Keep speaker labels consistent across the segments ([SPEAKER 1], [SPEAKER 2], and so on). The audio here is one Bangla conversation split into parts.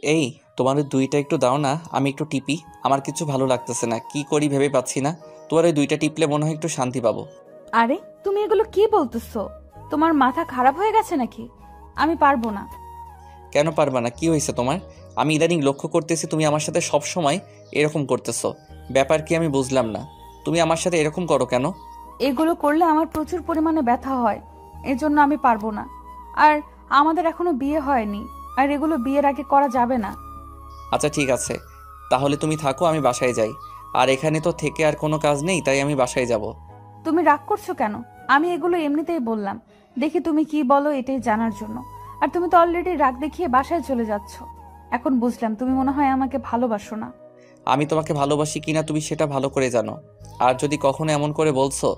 [SPEAKER 1] এই, তোমার ওই দুইটা একটু দাও না, আমি একটু টিপি। আমার কিছু ভালো লাগতেছে না, কি করি ভেবে পাচ্ছি না। তোমার ওই দুইটা টিপলে মনে হয় একটু শান্তি পাবো।
[SPEAKER 2] আরে তুমি এগুলো কি বলতেছো? তোমার মাথা খারাপ হয়ে গেছে নাকি? আমি পারবো না।
[SPEAKER 1] কেন পারবা না? কি হয়েছে তোমার? আমি ইদানিং লক্ষ্য করতেছি তুমি আমার সাথে সব সময় এরকম করতেছো। ব্যাপার কি আমি বুঝলাম না। তুমি আমার সাথে এরকম করো কেন?
[SPEAKER 2] এগুলো করলে আমার প্রচুর পরিমাণে ব্যথা হয়, এজন্য আমি পারবো না। আর আমাদের এখনো বিয়ে হয়নি, আর এগুলো বিয়ের আগে করা যাবে না।
[SPEAKER 1] আচ্ছা ঠিক আছে, তাহলে তুমি থাকো, আমি বাসায় যাই। আর এখানে তো থেকে আর কোনো কাজ নেই, তাই আমি বাসায় যাব।
[SPEAKER 2] তুমি রাগ করছো কেন? আমি এগুলো এমনিতেই বললাম, দেখি তুমি কি বলো এটাই জানার জন্য। আর তুমি তো অলরেডি রাগ দেখিয়ে বাসায় চলে যাচ্ছ। এখন বুঝলাম তুমি মনে হয় আমাকে ভালোবাসো না।
[SPEAKER 1] আমি তোমাকে ভালোবাসি কিনা তুমি সেটা ভালো করে জানো। আর যদি কখনো এমন করে বলছো,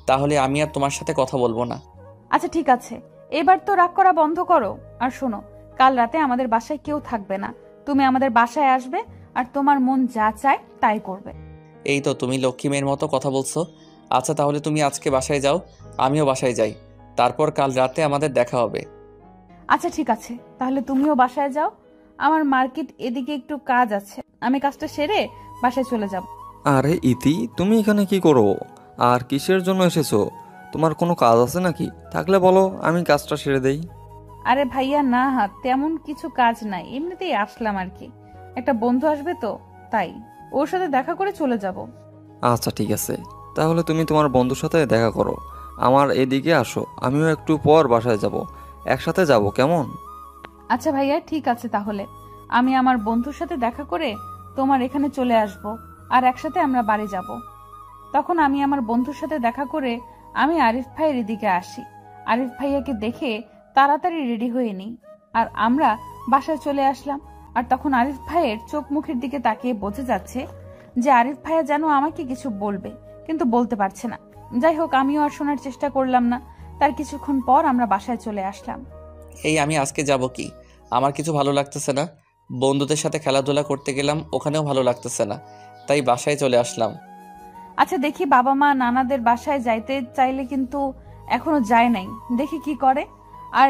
[SPEAKER 1] তাহলে আমি আর তোমার সাথে কথা বলবো না।
[SPEAKER 2] আচ্ছা ঠিক আছে, এবার তো রাগ করা বন্ধ করো। আর শোনো, কাল রাতে আমাদের বাসায় কেউ থাকবে না। তুমি আমাদের বাসায় আসবে, আর তোমার মন যা চায় তাই করবে।
[SPEAKER 1] এই তো তুমি লক্ষ্মী মেয়ের মতো কথা বলছো। আচ্ছা তাহলে তুমি আজকে বাসায় যাও, আমিও বাসায় যাই। তারপর কাল রাতে আমাদের দেখা হবে।
[SPEAKER 2] আচ্ছা ঠিক আছে, তাহলে তুমিও বাসায় যাও। আমার মার্কেট এদিকে একটু কাজ আছে, আমি কাজটা সেরে বাসায় চলে যাব।
[SPEAKER 3] আরে ইতি, তুমি এখানে কি করো? আর কিসের জন্য এসেছো? তোমার কোনো কাজ আছে নাকি? থাকলে বলো, আমি কাজটা সেরে দেই।
[SPEAKER 2] আরে ভাইয়া না, তেমন কিছু কাজ নাই, এমনিতেই আসলাম আর কি। একটা বন্ধু আসবে তো, তাই ওর সাথে দেখা করে চলে যাব।
[SPEAKER 3] আচ্ছা ঠিক আছে, তাহলে তুমি তোমার বন্ধুর সাথে দেখা করো। আমার এদিকে আসো, আমিও একটু পর বাসায় যাব। একসাথে যাব, কেমন?
[SPEAKER 2] আচ্ছা ভাইয়া ঠিক আছে, তাহলে আমি আমার বন্ধুর সাথে দেখা করে তোমার এখানে চলে আসব, আর একসাথে আমরা বাড়ি যাব। তখন আমি আমার বন্ধুর সাথে দেখা করে আমি আরিফ ভাইয়ের এদিকে আসি। আরিফ ভাইয়াকে দেখে তাড়াতাড়ি রেডি হয়ে নিই, আর আমরা বাসায় চলে আসলাম। আর তখন আরিফ ভাইয়ের চোখ মুখের দিকে তাকিয়ে বোঝা যাচ্ছে যে আরিফ ভাইয়া যেন আমাকে কিছু বলবে, কিন্তু বলতে পারছে না। যাই হোক, আমিও আর শোনার চেষ্টা করলাম না। তার কিছুক্ষণ পর আমরা বাসায় চলে আসলাম।
[SPEAKER 1] এই আমি আজকে যাব কি? আমার কিছু ভালো লাগতেছে না। বন্ধুদের সাথে খেলাধুলা করতে গেলাম, ওখানেও ভালো লাগতেছে না, তাই বাসায় চলে আসলাম।
[SPEAKER 2] আচ্ছা দেখি, বাবা মা নানাদের বাসায় যাইতে চাইলে কিন্তু এখনো যায় নাই, দেখি কি করে। আর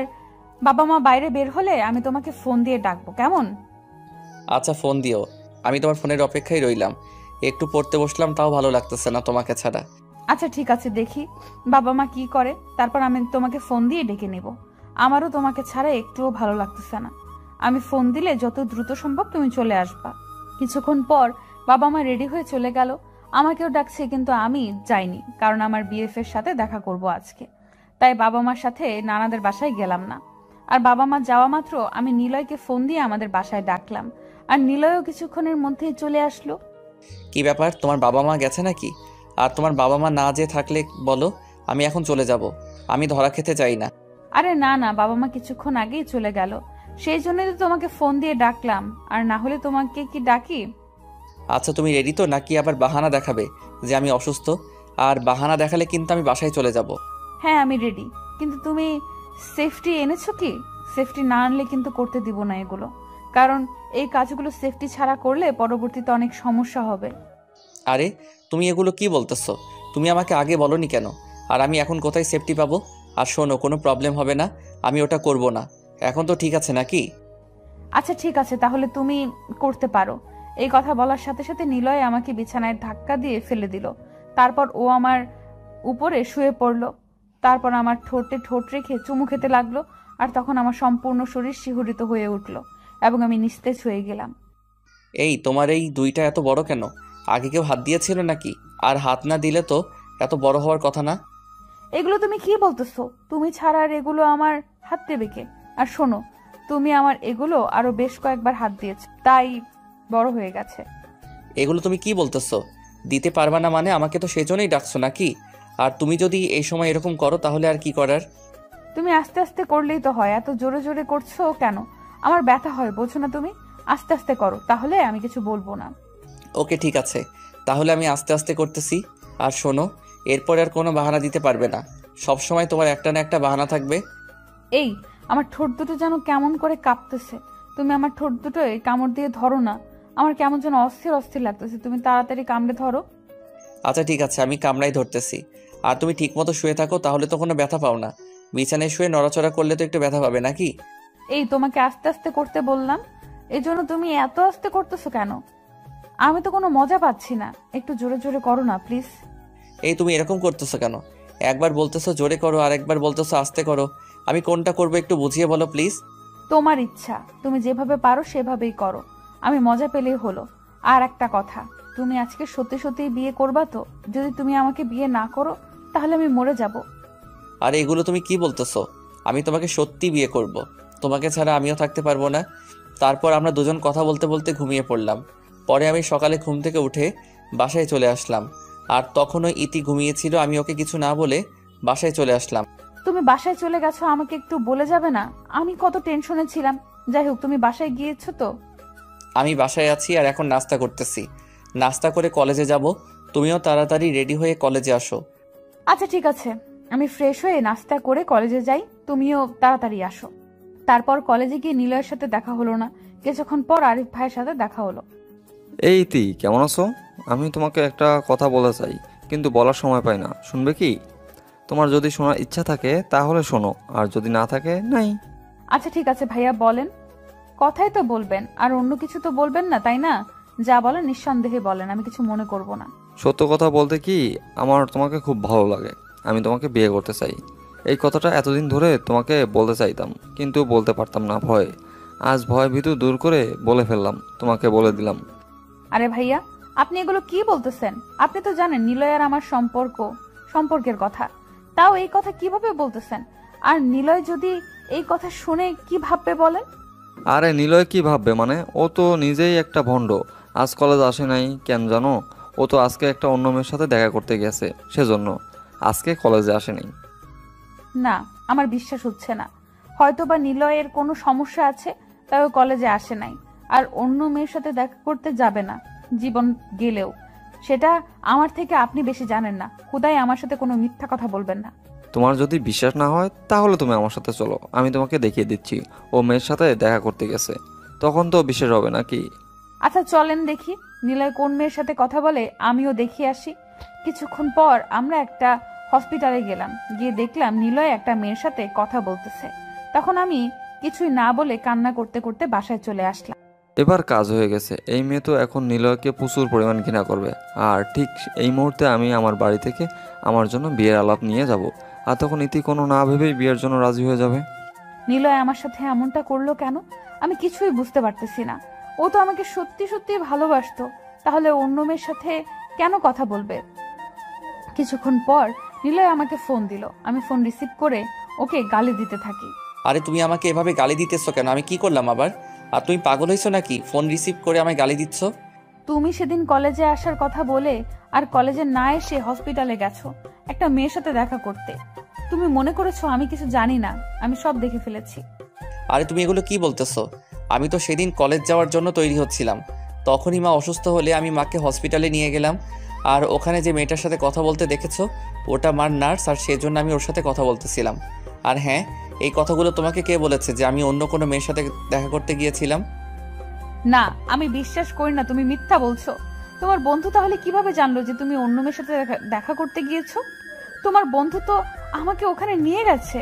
[SPEAKER 2] বাবা মা বাইরে বের হলে আমি তোমাকে ফোন দিয়ে ডাকবো, কেমন?
[SPEAKER 1] আচ্ছা ফোন দিও, আমি তোমার ফোনের অপেক্ষায় রইলাম। একটু পড়তে বসলাম, তাও ভালো লাগতেছে না তোমাকে ছাড়া।
[SPEAKER 2] আচ্ছা ঠিক আছে, দেখি বাবা মা কি করে, তারপর আমি তোমাকে ফোন দিয়ে ডেকে নেব। আমারও তোমাকে ছাড়া একটুও ভালো লাগতেছে না। আমি ফোন দিলে যত দ্রুত সম্ভব তুমি চলে আসবা। কিছুক্ষণ পর বাবা মা রেডি হয়ে চলে গেল। আমাকেও ডাকছে, কিন্তু আমি যাইনি, কারণ আমার বিএফ এর সাথে দেখা করব আজকে। তাই বাবা মার সাথে নানাদের বাসায় গেলাম না। আর বাবা মা যাওয়া মাত্র আমি নিলয়কে ফোন দিয়ে আমাদের বাসায় ডাকলাম। আর নিলয়ও কিছুক্ষণের মধ্যেই চলে আসলো।
[SPEAKER 1] কি ব্যাপার, তোমার বাবা মা গেছে নাকি? আর তোমার বাবা মা না যে থাকলে বলো, আমি এখন চলে যাব। আমি ধরা খেতে চাই না।
[SPEAKER 2] আরে না না, বাবা মা কিছুক্ষণ আগেই চলে গেল, সেই জন্যই তো তোমাকে ফোন দিয়ে ডাকলাম। আর না হলে তোমাকে কি ডাকি?
[SPEAKER 1] আচ্ছা তুমি রেডি তো, নাকি আবার বাহানা দেখাবে যে আমি অসুস্থ? আর বাহানা দেখালে কিন্তু আমি বাসায় চলে যাব।
[SPEAKER 2] হ্যাঁ আমি রেডি, কিন্তু তুমি সেফটি এনেছো কি? সেফটি না আনলে কিন্তু করতে দিব না এগুলো, কারণ এই কাজগুলো সেফটি ছাড়া করলে পরবর্তীতে অনেক সমস্যা হবে।
[SPEAKER 1] আরে তুমি এগুলো কি বলতেছো? তুমি আমাকে আগে বলনি কেন? আর আমি এখন কোথায় সেফটি পাবো? আর শোনো, কোনো প্রবলেম হবে না, আমি ওটা করব না। এখন তো ঠিক আছে নাকি?
[SPEAKER 2] আচ্ছা ঠিক আছে, তাহলে তুমি করতে পারো। এই কথা বলার সাথে সাথে নিলয় আমাকে বিছানায় ধাক্কা দিয়ে ফেলে দিল। তারপর ও আমার উপরে শুয়ে পড়লো। তারপর আমার ঠোঁটে ঠোঁট রেখে চুমু খেতে লাগলো। আর তখন আমার সম্পূর্ণ শরীর শিহরিত হয়ে উঠলো, এবং আমি নিস্তেজ হয়ে গেলাম।
[SPEAKER 1] এই তোমার এই দুইটা এত বড় কেন? আগে কেউ হাত দিয়েছিল নাকি? আর হাত না দিলে তো এত বড় হওয়ার কথা না।
[SPEAKER 2] এগুলো তুমি কি বলতেছো? তুমি ছাড়া আর এগুলো আমার হাত দেবে কে? আর শোনো, তুমি আমার এগুলো আরো বেশ কয়েকবার হাত দিয়েছো, তাই বড় হয়ে গেছে।
[SPEAKER 1] এগুলো তুমি কি বলতেছো? দিতে পারবা না মানে? আমাকে তো সেজন্যই ডাকছো নাকি? আর তুমি যদি এই সময় এরকম করো তাহলে আর কি করার?
[SPEAKER 2] তুমি আস্তে আস্তে করলেই তো হয়, এত জোরে জোরে করছো কেন? আমার ব্যথা হয়, বোঝো না তুমি? আস্তে আস্তে করো, তাহলে আমি কিছু বলবো না।
[SPEAKER 1] ওকে ঠিক আছে, তাহলে আমি আস্তে আস্তে করতেছি। আর শোনো, এরপর আর কোনো বাহানা দিতে পারবে না। সব সময় তোমার একটা না একটা বাহানা থাকবে।
[SPEAKER 2] এই, আমার ঠোঁট দুটো যেন কেমন করে কাঁপতেছে। তুমি আমার ঠোঁট দুটো কামড় দিয়ে ধরো না। আমার কেমন যেন অস্থির অস্থির লাগতেছে, তুমি তাড়াতাড়ি কামড়ে ধরো।
[SPEAKER 1] আচ্ছা ঠিক আছে, আমি কামড়াই ধরতেছি। আর তুমি ঠিকমতো শুয়ে থাকো, তাহলে তো কোনো ব্যথা পাও না। বিছানায় শুয়ে নড়াচড়া করলে তো একটু ব্যথা পাবে নাকি?
[SPEAKER 2] এই, তোমাকে আস্তে আস্তে করতে বললাম। এই জন্য তুমি এত আস্তে করতেছো কেন? আমি তো কোনো মজা পাচ্ছি না, একটু জোরে জোরে করো না প্লিজ।
[SPEAKER 1] এই তুমি এরকম করতেছো কেন? একবার বলতেছো জোরে করো আর একবার বলতেছো আস্তে করো। আমি কোনটা করবো একটু বুঝিয়ে বলো প্লিজ।
[SPEAKER 2] তোমার ইচ্ছা, তুমি যেভাবে পারো সেভাবেই করো, আমি মজা পেলেই হলো। আর একটা কথা, তুমি আজকে সত্যি সত্যি বিয়ে করবা তো? যদি তুমি আমাকে বিয়ে না করো তাহলে আমি মরে যাব।
[SPEAKER 1] আর এগুলো তুমি কি বলতেছো? আমি তোমাকে সত্যি বিয়ে করব। তোমাকে ছাড়া আমিও থাকতে পারবো না। তারপর আমরা দুজন কথা বলতে বলতে ঘুমিয়ে পড়লাম। পরে আমি সকালে ঘুম থেকে উঠে বাসায় চলে আসলাম। আর তখনও ইতি ঘুমিয়েছিল। আমি ওকে কিছু না বলে বাসায় চলে আসলাম।
[SPEAKER 2] তুমি বাসায় চলে গেছো, আমাকে একটু বলে যাবে না? আমি কত টেনশনে ছিলাম। যাই হোক, তুমি বাসায় গিয়েছো তো?
[SPEAKER 1] আমি বাসায় আছি আর এখন নাস্তা করতেছি। নাস্তা করে কলেজে যাব। তুমিও তাড়াতাড়ি রেডি হয়ে কলেজে আসো।
[SPEAKER 2] আচ্ছা ঠিক আছে, আমি ফ্রেশ হয়ে নাস্তা করে কলেজে যাই, তুমিও তাড়াতাড়ি আসো। তারপর কলেজে গিয়ে নিলয়ের সাথে দেখা হলো না। কিছুক্ষণ পর আরিফ ভাইয়ের সাথে দেখা হলো।
[SPEAKER 3] এই ইতি, কেমন আছো? আমি তোমাকে একটা কথা বলা চাই, কিন্তু বলার সময় পাই না। শুনবে কি? তোমার যদি শোনার ইচ্ছা থাকে তাহলে শোনো, আর যদি না থাকে নাই।
[SPEAKER 2] আচ্ছা ঠিক আছে ভাইয়া, বলেন। কথাই তো বলবেন, আর অন্য কিছু তো বলবেন না, তাই না? যা বলেন নিঃসন্দেহে বলেন, আমি কিছু মনে করব না।
[SPEAKER 3] সত্য কথা বলতে কি, আমার তোমাকে খুব ভালো লাগে। আমি তোমাকে বিয়ে করতে চাই। এই কথাটা এতদিন ধরে তোমাকে বলতে চাইতাম, কিন্তু বলতে পারতাম না ভয়ে। আজ ভয় ভীতু দূর করে বলে ফেললাম, তোমাকে বলে দিলাম।
[SPEAKER 2] আরে ভাইয়া, আপনি এগুলো কি বলতেছেন? আপনি তো জানেন নিলয় আর আমার সম্পর্কের কথা, তাও এই কথা কিভাবে বলতেছেন? আর নিলয় যদি এই কথা শুনে কি ভাববে বলেন?
[SPEAKER 3] আরে নিলয় কি ভাববে মানে? ও তো নিজেই একটা ভণ্ড। আজ কলেজ আসে নাই কেন জানো? ও তো আজকে একটা অন্য মেয়ের সাথে দেখা করতে গেছে, সেজন্য আজকে কলেজে আসেনি।
[SPEAKER 2] না, আমার বিশ্বাস হচ্ছে না। হয়তো বা নিলয়ের কোনো সমস্যা আছে, তাই ও কলেজে আসে নাই। আর অন্য মেয়ের সাথে দেখা করতে যাবে না জীবন গেলেও। সেটা আমার থেকে আপনি বেশি জানেন না। খুদাই আমার সাথে কোনো মিথ্যা কথা বলবেন না।
[SPEAKER 3] তোমার যদি বিশ্বাস না হয় তাহলে তুমি আমার সাথে চলো, আমি তোমাকে দেখিয়ে দিচ্ছি ও মেয়ের সাথে দেখা করতে গেছে। তখন তো বিশ্বাস হবে নাকি?
[SPEAKER 2] আচ্ছা চলেন দেখি নিলয় কোন মেয়ের সাথে কথা বলে, আমিও দেখে আসি। কিছুক্ষণ পর আমরা একটা হসপিটালে গেলাম। গিয়ে দেখলাম নিলয় একটা মেয়ের সাথে কথা বলতেছে। তখন আমি কিছুই না বলে কান্না করতে করতে বাসায় চলে আসলাম।
[SPEAKER 3] এবার কাজ হয়ে গেছে। এই মেয়ে তো এখন নিলয়কে প্রচুর পরিমাণ ঘৃণা করবে। আর ঠিক এই মুহূর্তে আমি আমার বাড়ি থেকে আমার জন্য বিয়ের আলাপ নিয়ে যাব, আর তখন ইতি কোনো না ভেবেই বিয়ের জন্য রাজি হয়ে যাবে।
[SPEAKER 2] নিলয় আমার সাথে এমনটা করলো কেন? আমি কিছুই বুঝতে পারতেছি না। ও তো আমাকে সত্যি সত্যি ভালোবাসতো, তাহলে অন্য মেয়ের সাথে কেন কথা বলবে? কিছুক্ষণ পর নিলয় আমাকে ফোন দিল। আমি ফোন রিসিভ করে ওকে গালি দিতে থাকি।
[SPEAKER 1] আরে তুমি আমাকে এভাবে গালি দিতেছো কেন? আমি কি করলাম আবার? আর তুমি পাগল হয়েছো নাকি? ফোন রিসিভ করে আমায় গালি দিচ্ছ?
[SPEAKER 2] তুমি সেদিন কলেজে আসার কথা বলে আর কলেজে না এসে হসপিটালে গেছো একটা মেয়ের সাথে দেখা করতে। তুমি মনে করেছো আমি কিছু জানি না? আমি সব দেখে ফেলেছি।
[SPEAKER 1] আরে তুমি এগুলো কি বলতেছো? আমি তো সেদিন কলেজ যাওয়ার জন্য তৈরি হচ্ছিলাম। তখনই মা অসুস্থ হলে আমি মাকে হসপিটালে নিয়ে গেলাম। আর ওখানে যে মেয়েটার সাথে কথা বলতে দেখেছো, ওটা মার নার্স, আর সেজন্য আমি ওর সাথে কথা বলতেছিলাম। আর হ্যাঁ, এই কথাগুলো তোমাকে কে বলেছে যে আমি অন্য কোনো মেয়ের সাথে দেখা করতে গিয়েছিলাম?
[SPEAKER 2] না, আমি বিশ্বাস করি না, তুমি মিথ্যা বলছো। তোমার বন্ধু তাহলে কিভাবে জানলো যে তুমি অন্য মেয়ের সাথে দেখা করতে গিয়েছো? তোমার বন্ধু তো আমাকে ওখানে নিয়ে গেছে।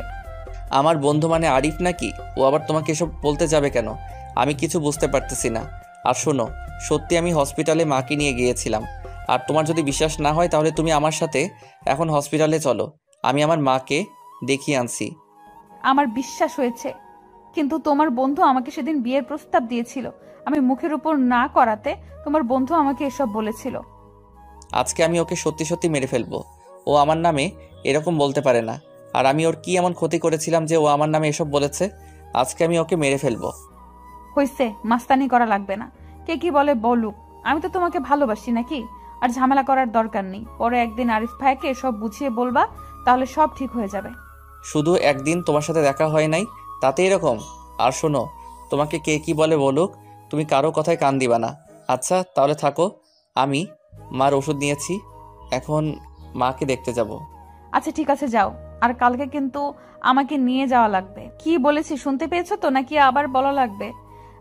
[SPEAKER 1] আমার বন্ধু মানে আরিফ নাকি? ও আবার তোমাকে এসব বলতে যাবে কেন? আমি কিছু বুঝতে পারতেছি না। আর শোনো, সত্যি আমি হসপিটালে মাকে নিয়ে গিয়েছিলাম। আর তোমার যদি বিশ্বাস না হয় তাহলে তুমি আমার সাথে এখন হসপিটালে চলো। আমি আমার মাকে দেখিয়ে আনছি।
[SPEAKER 2] আমার বিশ্বাস হয়েছে, কিন্তু তোমার বন্ধু আমাকে সেদিন বিয়ের প্রস্তাব দিয়েছিল। আমি মুখের উপর না করাতে তোমার বন্ধু আমাকে এসব বলেছিল।
[SPEAKER 1] আজকে আমি ওকে সত্যি সত্যি মেরে ফেলবো। ও আমার নামে এরকম বলতে পারে না। আর আমি ওর কি এমন ক্ষতি করেছিলাম যে ও আমার নামে এসব বলেছে? আজকে আমি ওকে মেরে ফেলবো।
[SPEAKER 2] হইছে, মাস্তানি করা লাগবে না। কে কি বলে বলুক, আমি তো তোমাকে ভালোবাসি নাকি? আর ঝামেলা করার দরকার নেই। পরে একদিন আরিফ ভাইকে সব বুঝিয়ে বলবা, তাহলে সব ঠিক হয়ে যাবে।
[SPEAKER 1] শুধু একদিন তোমার সাথে দেখা হয় নাই, তাতে এরকম? আর শোনো, তোমাকে কে কি বলে বলুক, তুমি কারো কথায় কান দিবা না। আচ্ছা তাহলে থাকো। আমি মার ওষুধ নিয়েছি, এখন মাকে দেখতে যাব।
[SPEAKER 2] আচ্ছা ঠিক আছে, যাও। আর কালকে কিন্তু আমাকে নিয়ে যাওয়া লাগবে। কি বলেছি শুনতে পেয়েছো তো, নাকি আবার বলা লাগবে?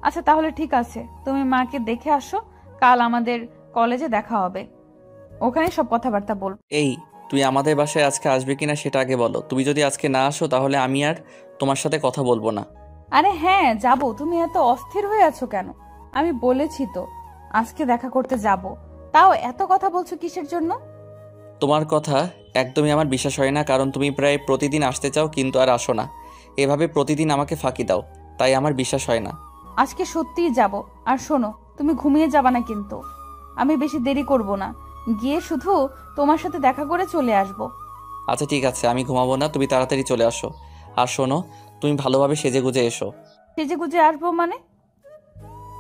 [SPEAKER 2] আচ্ছা তাহলে ঠিক আছে, তুমি মাকে দেখে আসো। কাল আমাদের কলেজে দেখা হবে, ওখানে সব কথাবার্তা বলবো।
[SPEAKER 1] এই, তুই আমাদের বাসায় আজকে আসবে কিনা সেটা আগে বলো। তুমি যদি আজকে না আসো তাহলে আমি আর তোমার সাথে কথা বলবো না।
[SPEAKER 2] আরে হ্যাঁ যাব। তুমি এত অস্থির হয়ে আছো কেন? আমি বলেছি তো আজকে দেখা করতে যাব, তাও এত কথা বলছো কিসের জন্য?
[SPEAKER 1] তোমার কথা একদমই আমার বিশ্বাস হয় না, কারণ তুমি প্রায় প্রতিদিন আসতে চাও কিন্তু আর আসো না। এভাবে প্রতিদিন আমাকে ফাঁকি দাও, তাই আমার বিশ্বাস হয় না।
[SPEAKER 2] আজকে সত্যিই যাব। আর শোনো, তুমি ঘুমিয়ে যাবা না কিন্তু। আমি বেশি দেরি করব না, গিয়ে শুধু তোমার সাথে দেখা করে চলে আসব।
[SPEAKER 1] আচ্ছা ঠিক আছে, আমি ঘুমাবো না, তুমি তাড়াতাড়ি চলে আসো। আর শোনো, তুমি ভালোভাবে সেজে গুজে এসো।
[SPEAKER 2] সেজে গুজে আসবো মানে?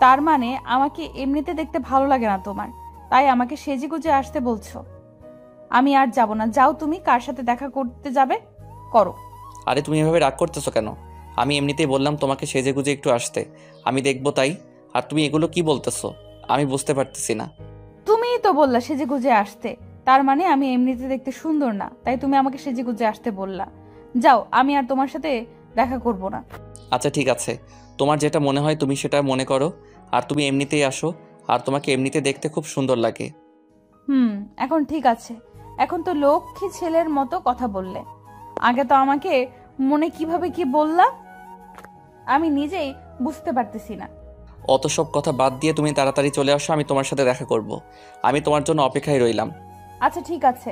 [SPEAKER 2] তার মানে আমাকে এমনিতে দেখতে ভালো লাগে না তোমার, তাই আমাকে সেজে গুজে আসতে বলছো? আমি আর যাব না, যাও তুমি কার সাথে দেখা করতে যাবে করো।
[SPEAKER 1] আরে তুমি এভাবে রাগ করতেছো কেন? আমি এমনিতেই বললাম তোমাকে সেজে গুজে একটু আসতে, আমি দেখবো তাই। আর তুমি এগুলো কি বলতেছো? আমি বুঝতে পারতেছি না।
[SPEAKER 2] তুমিই তো বললা সেজে গুজে আসতে, তার মানে আমি এমনিতে দেখতে সুন্দর না, তাই তুমি আমাকে সেজে গুজে আসতে বললা। যাও, আমি আর তোমার সাথে দেখা করব না।
[SPEAKER 1] আচ্ছা ঠিক আছে, তোমার যেটা মনে হয় তুমি সেটা মনে করো। আর তুমি এমনিতেই আসো, আর তোমাকে এমনিতে দেখতে খুব সুন্দর লাগে।
[SPEAKER 2] এখন ঠিক আছে। এখন তো লক্ষ্মী ছেলের মতো কথা বললে। আগে তো আমাকে মনে কিভাবে কি বললা আমি নিজেই বুঝতে পারতেছি না।
[SPEAKER 1] অত সব কথা বাদ দিয়ে তুমি তাড়াতাড়ি চলে আসো, আমি তোমার সাথে দেখা করব। আমি তোমার জন্য অপেক্ষায় রইলাম।
[SPEAKER 2] আচ্ছা ঠিক আছে,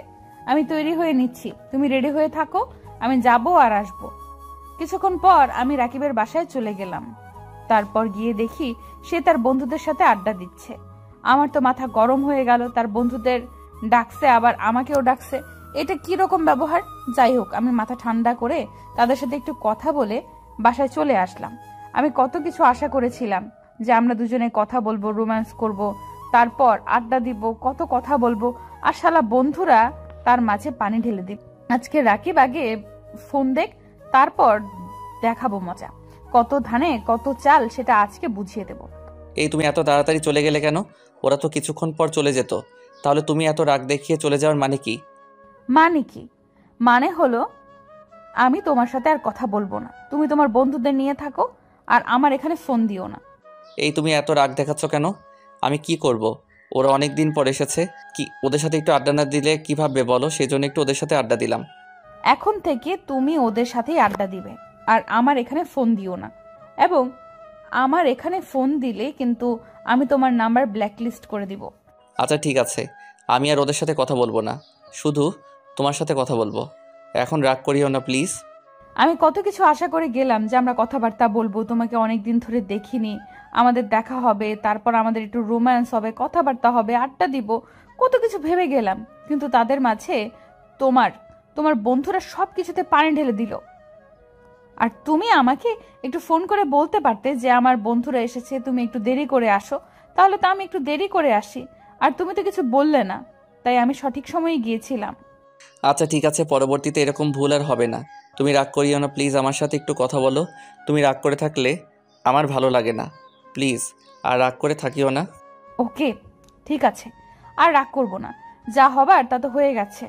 [SPEAKER 2] আমি তৈরি হয়ে নিচ্ছি, তুমি রেডি হয়ে থাকো। আমি যাব আর আসব। কিছুক্ষণ পর আমি রাকিবের বাসায় চলে গেলাম। তারপর গিয়ে দেখি সে তার বন্ধুদের সাথে আড্ডা দিচ্ছে। আমার তো মাথা গরম হয়ে গেল, তার বন্ধুদের ডাকছে আবার আমাকেও ডাকছে। এটা কি রকম ব্যবহার? যাই হোক, আমি মাথা ঠান্ডা করে তাদের সাথে একটু কথা বলে বাসায় চলে আসলাম। আমি কত কিছু আশা করেছিলাম যে আমরা দুজনে কথা বলবো, রোম্যান্স করব, তারপর আড্ডা দিব, কত কথা বলবো, আর শালা বন্ধুরা তার মাঝে পানি ঢেলে দিব। আজকে রাকিব আগে ফোন দেখ, তারপর দেখাবো মজা। কত ধানে কত চাল সেটা আজকে বুঝিয়ে দেব।
[SPEAKER 1] এই তুমি এত তাড়াতাড়ি চলে গেলে কেন? ওরা তো কিছুক্ষণ পর চলে যেত। তাহলে তুমি এত রাগ দেখিয়ে চলে যাওয়ার মানে কি?
[SPEAKER 2] মানে কি? মানে হলো আমি তোমার সাথে আর কথা বলবো না। তুমি তোমার বন্ধুদের নিয়ে থাকো, আর আমার এখানে ফোন দিও না।
[SPEAKER 1] এই তুমি এত রাগ দেখাচ্ছ কেন? আমি কি করব? ওরা অনেক দিন পর এসেছে, কি ওদের সাথে একটু আড্ডা না দিলে কি ভাববে বলো? সেই জন্য একটু ওদের সাথে আড্ডা দিলাম।
[SPEAKER 2] এখন থেকে তুমি ওদের সাথেই আড্ডা দিবে, আর আমার এখানে ফোন দিও না। এবং আমার এখানে ফোন দিলে কিন্তু আমি তোমার নাম্বার ব্ল্যাকলিস্ট করে দিব।
[SPEAKER 1] আচ্ছা ঠিক আছে, আমি আর ওদের সাথে কথা বলবো না, শুধু তোমার সাথে কথা বলবো। এখন রাগ করিও না প্লিজ।
[SPEAKER 2] আমি কত কিছু আশা করে গেলাম যে আমরা কথাবার্তা বলবো, তোমাকে অনেকদিন ধরে দেখিনি, আমাদের দেখা হবে, তারপর আমাদের একটু রোম্যান্স হবে, কথাবার্তা হবে, আড্ডা দিব, কত কিছু ভেবে গেলাম। কিন্তু তাদের মাঝে তোমার তোমার বন্ধুরা সব কিছুতে পানি ঢেলে দিল। আর তুমি আমাকে একটু ফোন করে বলতে পারতে যে আমার বন্ধুরা এসেছে, তুমি একটু দেরি করে আসো, তাহলে তো আমি একটু দেরি করে আসি। আর তুমি তো কিছু বললে না, তাই আমি সঠিক সময়ে গিয়েছিলাম।
[SPEAKER 1] আচ্ছা ঠিক আছে, পরবর্তীতে এরকম ভুল আর হবে না। তুমি রাগ করিও না প্লিজ, আমার সাথে একটু কথা বলো। তুমি রাগ করে থাকলে আমার ভালো লাগে না, প্লিজ। আর রাগ করে থাকিও না।
[SPEAKER 2] ওকে, ঠিক আছে, আর রাগ করব না। যা হবার তা তো হয়ে গেছে,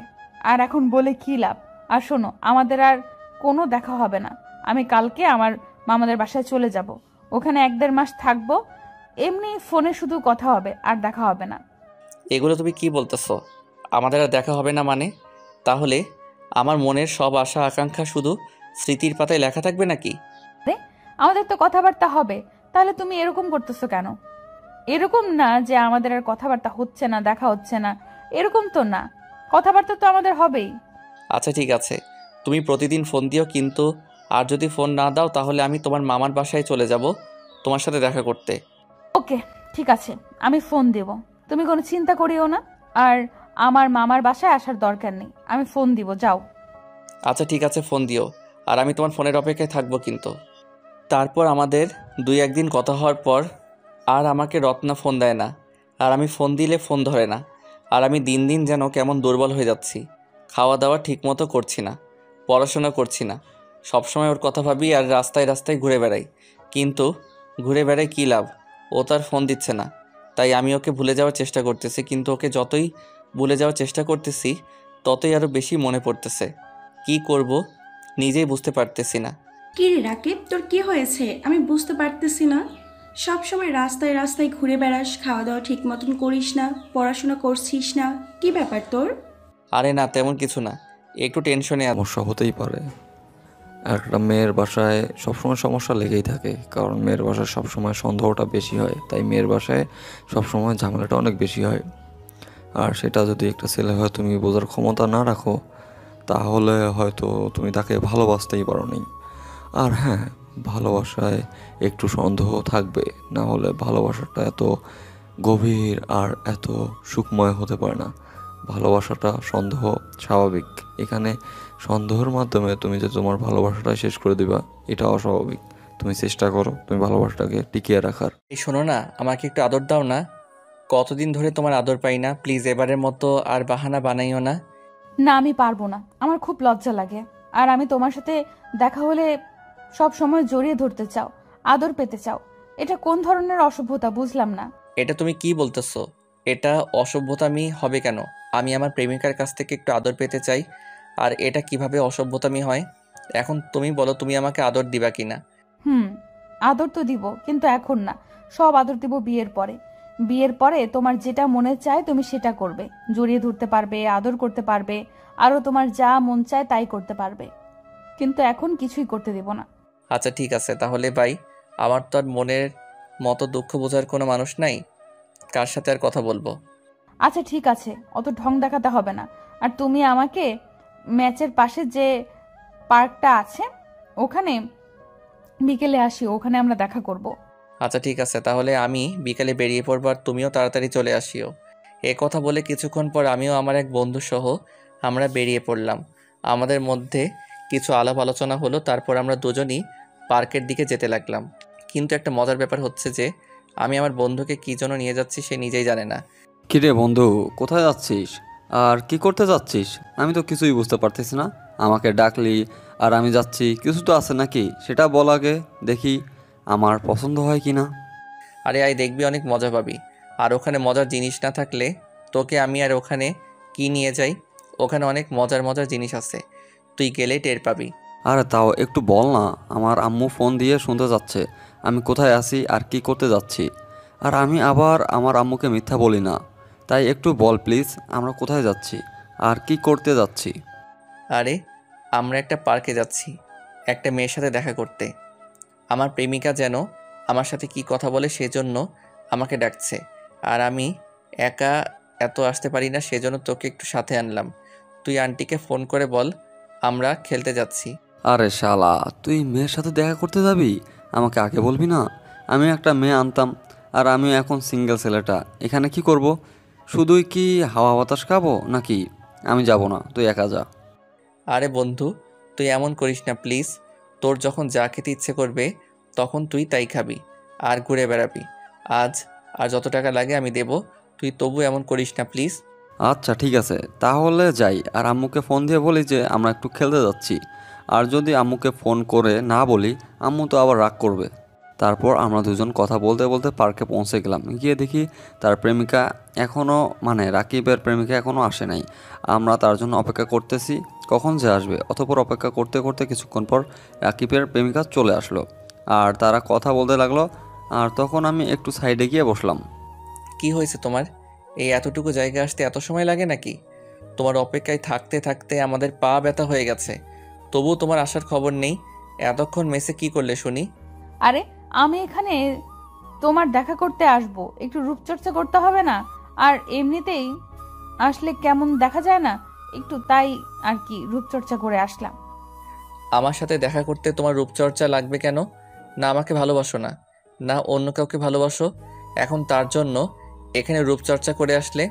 [SPEAKER 2] আর এখন বলে কি লাভ? আর শোনো, আমাদের আর কোনো দেখা হবে না। আমি কালকে আমার মামাদের বাসায় চলে যাব, ওখানে 1-1.5 মাস থাকবো। এমনি ফোনে শুধু কথা হবে, আর দেখা হবে না।
[SPEAKER 1] এগুলো তুমি কি বলতেছো? আমাদের আর দেখা হবে না মানে? তাহলে আমার মনের সব আশা আকাঙ্ক্ষা শুধু স্মৃতির পাতায় লেখা থাকবে নাকি?
[SPEAKER 2] আরে, আমাদের তো কথাবার্তা হবে, তাহলে তুমি এরকম করতেছো কেন? এরকম না যে আমাদের আর কথাবার্তা হচ্ছে না, দেখা হচ্ছে না, এরকম তো না। কথাবার্তা তো আমাদের হবেই।
[SPEAKER 1] আচ্ছা ঠিক আছে, তুমি প্রতিদিন ফোন দিও, কিন্তু আর যদি ফোন না দাও তাহলে আমি তোমার মামার বাসায় চলে যাব তোমার সাথে দেখা করতে।
[SPEAKER 2] ওকে, ঠিক আছে, আমি ফোন দেব, তুমি কোনো চিন্তা করিও না। আর আমার মামার বাসায় আসার দরকার নেই, আমি ফোন দিব, যাও।
[SPEAKER 1] আচ্ছা ঠিক আছে, ফোন দিও, আর আমি তোমার ফোনের অপেক্ষায় থাকবো কিন্তু। তারপর আমাদের 2-1 দিন কথা হওয়ার পর আর আমাকে রত্না ফোন দেয় না, আর আমি ফোন দিলে ফোন ধরে না। আর আমি দিন দিন যেন কেমন দুর্বল হয়ে যাচ্ছি। খাওয়া দাওয়া ঠিকমতো করছি না, পড়াশোনা করছি না, সবসময় ওর কথা ভাবি আর রাস্তায় রাস্তায় ঘুরে বেড়াই। কিন্তু ঘুরে বেড়াই কী লাভ? ও তার ফোন দিচ্ছে না। তাই আমি ওকে ভুলে যাওয়ার চেষ্টা করতেছি, কিন্তু ওকে যতই ভুলে যাওয়ার চেষ্টা করতেছি ততই আরও বেশি মনে পড়তেছে। কি করব নিজেই বুঝতে পারতেছি না।
[SPEAKER 4] কি রে রাকিব, তোর কি হয়েছে আমি বুঝতে পারতেছি না। সব সময় রাস্তায় রাস্তায় ঘুরে বেড়াস, খাওয়া দাওয়া ঠিক মতন করিস না, পড়াশোনা করছিস না, কি ব্যাপার তোর?
[SPEAKER 1] আরে না, তেমন কিছু না, একটু টেনশনে
[SPEAKER 3] সমস্যা হতেই পারে। একটা মেয়ের বাসায় সবসময় সমস্যা লেগেই থাকে, কারণ মেয়ের বাসায় সবসময় সন্দেহটা বেশি হয়, তাই মেয়ের বাসায় সবসময় ঝামেলাটা অনেক বেশি হয়। আর সেটা যদি একটা ছেলে হয় তুমি বোঝার ক্ষমতা না রাখো, তাহলে হয়তো তুমি তাকে ভালোবাসতেই পারো নি। আর হ্যাঁ, ভালোবাসায় একটু সন্দেহ থাকবে, না হলে ভালোবাসাটা এত গভীর আর এত সুখময় হতে পারে না। ভালোবাসাটা সন্দেহ স্বাভাবিক, এখানে সন্দেহের মাধ্যমে তুমি যে তোমার ভালোবাসাটা শেষ করে দিবা এটা অস্বাভাবিক। তুমি চেষ্টা করো তুমি ভালোবাসাটাকে টিকিয়ে রাখার।
[SPEAKER 1] এই শোনো না, আমাকে একটু আদর দাও না। কতদিন ধরে তোমার আদর পাই না, প্লিজ এবারের মতো আর বাহানা বানাইও না।
[SPEAKER 2] না, আমি পারবো না, আমার খুব লজ্জা লাগে। আর আমি তোমার সাথে দেখা হলে সব সময় জড়িয়ে ধরতে চাও, আদর পেতে চাও। এটা কোন ধরনের অসভ্যতা বুঝলাম না।
[SPEAKER 1] এটা তুমি কি বলতেছো? এটা অসভ্যতামি হবে কেন? আমি আমার প্রেমিকার কাছ থেকে একটু আদর পেতে চাই, আর এটা কিভাবে অসভ্যতামি হয়? এখন তুমি বলো, তুমি আমাকে আদর দিবা কিনা?
[SPEAKER 2] হুম, আদর তো দিব, কিন্তু এখন না। সব আদর দিব বিয়ের পরে। বিয়ের পরে তোমার যেটা মনে চায় তুমি সেটা করবে, জড়িয়ে ধরতে পারবে, আদর করতে পারবে, আরো তোমার যা মন চায় তাই করতে পারবে। কিন্তু এখন কিছুই করতে দিব না।
[SPEAKER 1] আচ্ছা ঠিক আছে তাহলে বাই। আমার তো আর মনের মতো দুঃখ বোঝার কোনো মানুষ নাই, কার সাথে আর কথা বলবো?
[SPEAKER 2] আচ্ছা ঠিক আছে, অত ঢং দেখাতে হবে না। আর তুমি আমাকে ম্যাচের পাশে যে পার্কটা আছে ওখানে বিকেলে আসি, ওখানে আমরা দেখা করব।
[SPEAKER 1] আচ্ছা ঠিক আছে তাহলে আমি বিকালে বেরিয়ে পড়বো, আর তুমিও তাড়াতাড়ি চলে আসিও। এ কথা বলে কিছুক্ষণ পর আমিও আমার এক বন্ধু সহ আমরা বেরিয়ে পড়লাম। আমাদের মধ্যে কিছু আলাপ আলোচনা হলো, তারপর আমরা দুজনই পার্কের দিকে যেতে লাগলাম। কিন্তু একটা মজার ব্যাপার হচ্ছে যে আমি আমার বন্ধুকে কী জন্য নিয়ে যাচ্ছি সে নিজেই জানে না।
[SPEAKER 3] কিরে বন্ধু, কোথায় যাচ্ছিস আর কি করতে যাচ্ছিস? আমি তো কিছুই বুঝতে পারতেছি না। আমাকে ডাকলি আর আমি যাচ্ছি, কিছু তো আছে নাকি সেটা বল আগে, দেখি আমার পছন্দ হয় কি না।
[SPEAKER 1] আরে আয়, দেখবি অনেক মজা পাবি। আর ওখানে মজার জিনিস না থাকলে তোকে আমি আর ওখানে কি নিয়ে যাই? ওখানে অনেক মজার মজার জিনিস আছে, তুই গেলেই টের পাবি।
[SPEAKER 3] আরে তাও একটু বল না, আমার আম্মু ফোন দিয়ে শুনতে যাচ্ছে আমি কোথায় আছি আর কি করতে যাচ্ছি। আর আমি আবার আমার আম্মুকে মিথ্যা বলি না, তাই একটু বল প্লিজ, আমরা কোথায় যাচ্ছি আর কি করতে যাচ্ছি।
[SPEAKER 1] আরে আমরা একটা পার্কে যাচ্ছি একটা মেয়ের সাথে দেখা করতে। আমার প্রেমিকা যেন আমার সাথে কি কথা বলে সেজন্য আমাকে ডাকছে। আর আমি একা এত আসতে পারি না, সেজন্য তোকে একটু সাথে আনলাম। তুই আন্টিকে ফোন করে বল আমরা খেলতে যাচ্ছি।
[SPEAKER 3] আরে শালা, তুই মেয়ের সাথে দেখা করতে যাবি? আমাকে আগে বলবি না? আমি একটা মেয়ে আনতাম, আর আমি এখন সিঙ্গেল ছেলেটা, এখানে কি করব? শুধুই কি হাওয়া বাতাস খাবো নাকি? আমি যাব না, তুই একা যা।
[SPEAKER 1] আরে বন্ধু, তুই এমন করিস না প্লিজ। তোর যখন যা খেতে ইচ্ছে করবে তখন তুই তাই খাবি আর ঘুরে বেড়াবি। আজ আর যত টাকা লাগে আমি দেব, তুই তবু এমন করিস না প্লিজ।
[SPEAKER 3] আচ্ছা ঠিক আছে, তাহলে যাই। আর আম্মুকে ফোন দিয়ে বলি যে আমরা একটু খেলতে যাচ্ছি। আর যদি আম্মুকে ফোন করে না বলি, আম্মু তো আবার রাগ করবে। তারপর আমরা দুজন কথা বলতে বলতে পার্কে পৌঁছে গেলাম। গিয়ে দেখি তার প্রেমিকা এখনও, মানে রাকিবের প্রেমিকা এখনও আসে নাই। আমরা তার জন্য অপেক্ষা করতেছি কখন যে আসবে। অতঃপর অপেক্ষা করতে করতে কিছুক্ষণ পর রাকিবের প্রেমিকা চলে আসলো, আর তারা কথা বলতে লাগলো। আর তখন আমি একটু সাইডে গিয়ে বসলাম।
[SPEAKER 1] কি হয়েছে তোমার? এই এতটুকু জায়গা আসতে এত সময় লাগে নাকি? তোমার অপেক্ষায় থাকতে থাকতে আমাদের পা ব্যথা হয়ে গেছে, তবুও তোমার আসার খবর নেই। এতক্ষণ মেসে কি করলে শুনি?
[SPEAKER 2] আরে আমি এখানে তোমার দেখা করতে আসব, একটু রূপচর্চা করতে হবে না? আর এমনিতেই আসলে কেমন দেখা যায় না একটু, তাই আর কি রূপচর্চা করে আসলাম।
[SPEAKER 1] আমার সাথে দেখা করতে তোমার রূপচর্চা লাগবে কেন? না আমাকে ভালোবাসো না, না অন্য কাউকে ভালোবাসো এখন তার জন্য এখানে রূপচর্চা করে আসলে?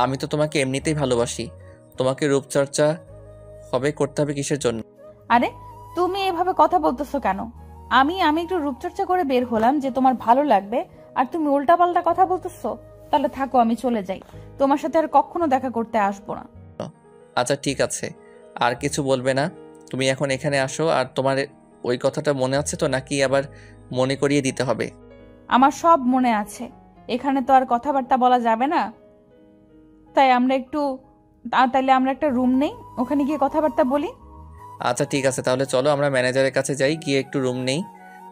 [SPEAKER 1] আমি তো তোমাকে এমনিতেই ভালোবাসি, তোমাকে রূপচর্চা করতে হবে কিসের জন্য?
[SPEAKER 2] আরে তুমি এভাবে কথা বলতেছো কেন? আমি আমি একটু রূপচর্চা করে বের হলাম যে তোমার ভালো লাগবে, আর তুমি উল্টাপাল্টা কথা বলতেছো। তাহলে থাকো, আমি চলে যাই, তোমার সাথে আর কখনো দেখা করতে আসবো না।
[SPEAKER 1] আচ্ছা ঠিক আছে, আর কিছু বলবে না? তুমি এখন এখানে আসো। আর তোমার ওই কথাটা মনে আছে তো, নাকি আবার মনে করিয়ে দিতে হবে?
[SPEAKER 2] আমার সব মনে আছে, এখানে তো আর কথাবার্তা বলা যাবে না। তাই আমরা একটু তাইলে আমরা একটা রুম নেই, ওখানে গিয়ে কথাবার্তা বলি।
[SPEAKER 1] আচ্ছা ঠিক আছে তাহলে চলো আমরা ম্যানেজারের কাছে যাই, গিয়ে একটু রুম নেই,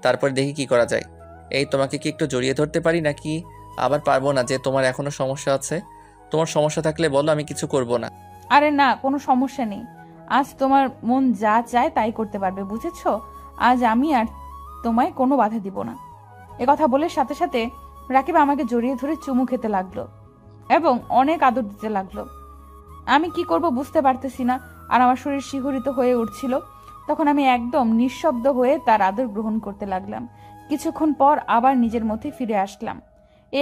[SPEAKER 1] তারপর দেখি কি করা যায়। এই তোমাকে কি একটু জড়িয়ে ধরতে পারি নাকি? আবার পারবো না যে তোমার এখনো সমস্যা আছে? তোমার সমস্যা থাকলে বলো, আমি কিছু করব না।
[SPEAKER 2] আরে না, কোনো সমস্যা নেই। আজ তোমার মন যা চায় তাই করতে পারবে, বুঝেছো? আজ আমি আর তোমায় কোনো বাধা দিব না। কথা বলে সাথে সাথে রাকিব আমাকে জড়িয়ে ধরে চুমু খেতে লাগলো এবং অনেক আদর দিতে লাগলো। আমি কি করব বুঝতে পারতেছি না, আর আমার শরীর শিহরিত হয়ে উঠছিল। তখন আমি একদম নিঃশব্দ হয়ে তার আদর গ্রহণ করতে লাগলাম। কিছুক্ষণ পর আবার নিজের মধ্যে ফিরে আসলাম।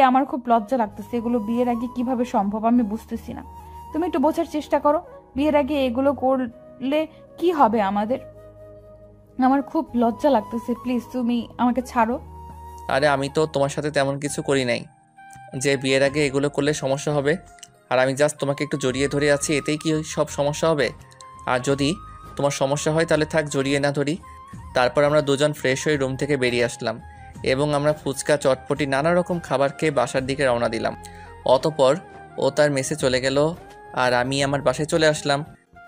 [SPEAKER 2] আমার খুব লজ্জা লাগতেছে, এগুলো বিয়ের আগে কিভাবে সম্ভব আমি বুঝতেছি না। তুমি একটু বোঝার চেষ্টা করো, বিয়ের আগে এগুলো করলে কি হবে আমাদের। আমার খুব লজ্জা লাগতেছে, প্লিজ তুমি আমাকে ছাড়ো।
[SPEAKER 1] আরে আমি তো তোমার সাথে তেমন কিছু করি নাই যে বিয়ের আগে এগুলো করলে সমস্যা হবে। আর আমি জাস্ট তোমাকে একটু জড়িয়ে ধরে আছি, এতেই কি সব সমস্যা হবে? আর যদি তোমার সমস্যা হয় তাহলে থাক, জড়িয়ে না ধরি। তারপর আমরা দুজন ফ্রেশ হয়ে রুম থেকে বেরিয়ে আসলাম এবং আমরা ফুচকা, চটপটি, নানা রকম খাবার খেয়ে বাসার দিকে রওনা দিলাম। অতপর ও তার মেসে চলে গেল আর আমি আমার বাসায় চলে আসলাম।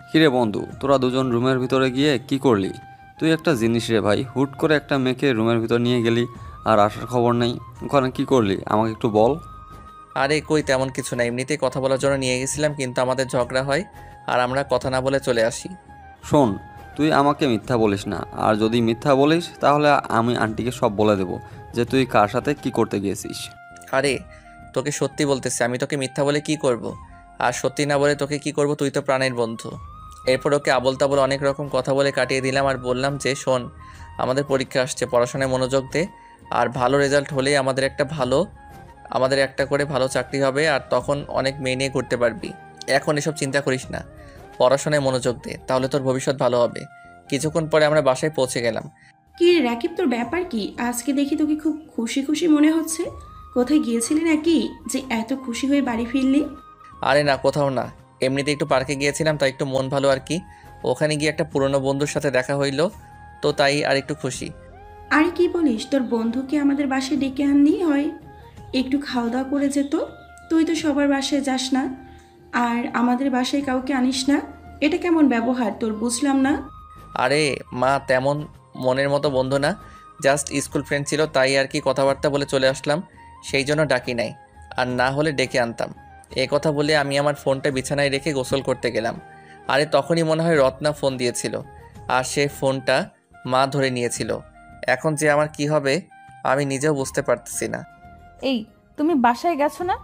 [SPEAKER 3] কিরে বন্ধু, তোরা দুজন রুমের ভিতরে গিয়ে কি করলি? তুই একটা জিনিস রে ভাই, হুট করে একটা মেয়েকে রুমের ভিতর নিয়ে গেলি আর আসার খবর নেই। ওখানে কি করলি আমাকে একটু বল।
[SPEAKER 1] আরে কই তেমন কিছু না, এমনিতেই কথা বলার জন্য নিয়ে গেছিলাম, কিন্তু আমাদের ঝগড়া হয় আর আমরা কথা না বলে চলে আসি।
[SPEAKER 3] শোন, তুই আমাকে মিথ্যা বলিস না, আর যদি মিথ্যা বলিস তাহলে আমি আন্টিকে সব বলে দেবো যে তুই কার সাথে কি করতে গিয়েছিস।
[SPEAKER 1] আরে তোকে সত্যি বলতেছি, আমি তোকে মিথ্যা বলে কি করব? আর সত্যি না বলে তোকে কি করব? তুই তো প্রাণের বন্ধু। এরপর ওকে আবল তাবল অনেক রকম কথা বলে কাটিয়ে দিলাম আর বললাম যে শোন, আমাদের পরীক্ষা আসছে, পড়াশোনায় মনোযোগ দে। আর ভালো রেজাল্ট হলেই আমাদের একটা করে ভালো চাকরি হবে আর তখন অনেক মেয়ে নিয়ে ঘুরতে পারবি। এখন এসব চিন্তা করিস না, পড়াশোনায় মনোযোগ দে, তাহলে তোর ভবিষ্যৎ ভালো হবে। কিছুক্ষণ পরে আমরা বাসায় পৌঁছে গেলাম।
[SPEAKER 4] কি রে রাকিব, তোর ব্যাপার কি? আজকে দেখি তোকে খুব খুশি খুশি মনে হচ্ছে। কোথায় গিয়েছিলি নাকি যে এত খুশি হয়ে বাড়ি ফিরলি?
[SPEAKER 1] আরে না, কোথাও না, এমনিতে একটু পার্কে গিয়েছিলাম, তাই একটু মন ভালো আর কি। ওখানে গিয়ে একটা পুরনো বন্ধুর সাথে দেখা হইলো, তো তাই আর একটু খুশি।
[SPEAKER 4] আরে কি বলিস, তোর বন্ধুকে আমাদের বাসায় ডেকে আনলেই হয়, একটু খাওয়া দাওয়া করে যেত। তুই তো সবার বাসায় যাস না আর আমাদের বাসায় কাউকে আনিস না, এটা কেমন ব্যবহার তোর, বুঝলাম না।
[SPEAKER 1] আরে মা, তেমন মনের মতো বন্ধু না, জাস্ট স্কুল ফ্রেন্ড ছিল, তাই আর কি কথাবার্তা বলে চলে আসলাম, সেই জন্য ডাকি নাই, আর না হলে ডেকে আনতাম। এই কথা বলে আমি আমার ফোনটা বিছানায় রেখে গোসল করতে গেলাম। আরে তখনই মনে হয় রত্না ফোন দিয়েছিল আর সে ফোনটা মা ধরে নিয়েছিল। এখন যে আমার কি হবে আমি নিজেও বুঝতে পারতেছি না।
[SPEAKER 2] তুমি বাসায় গেছো না?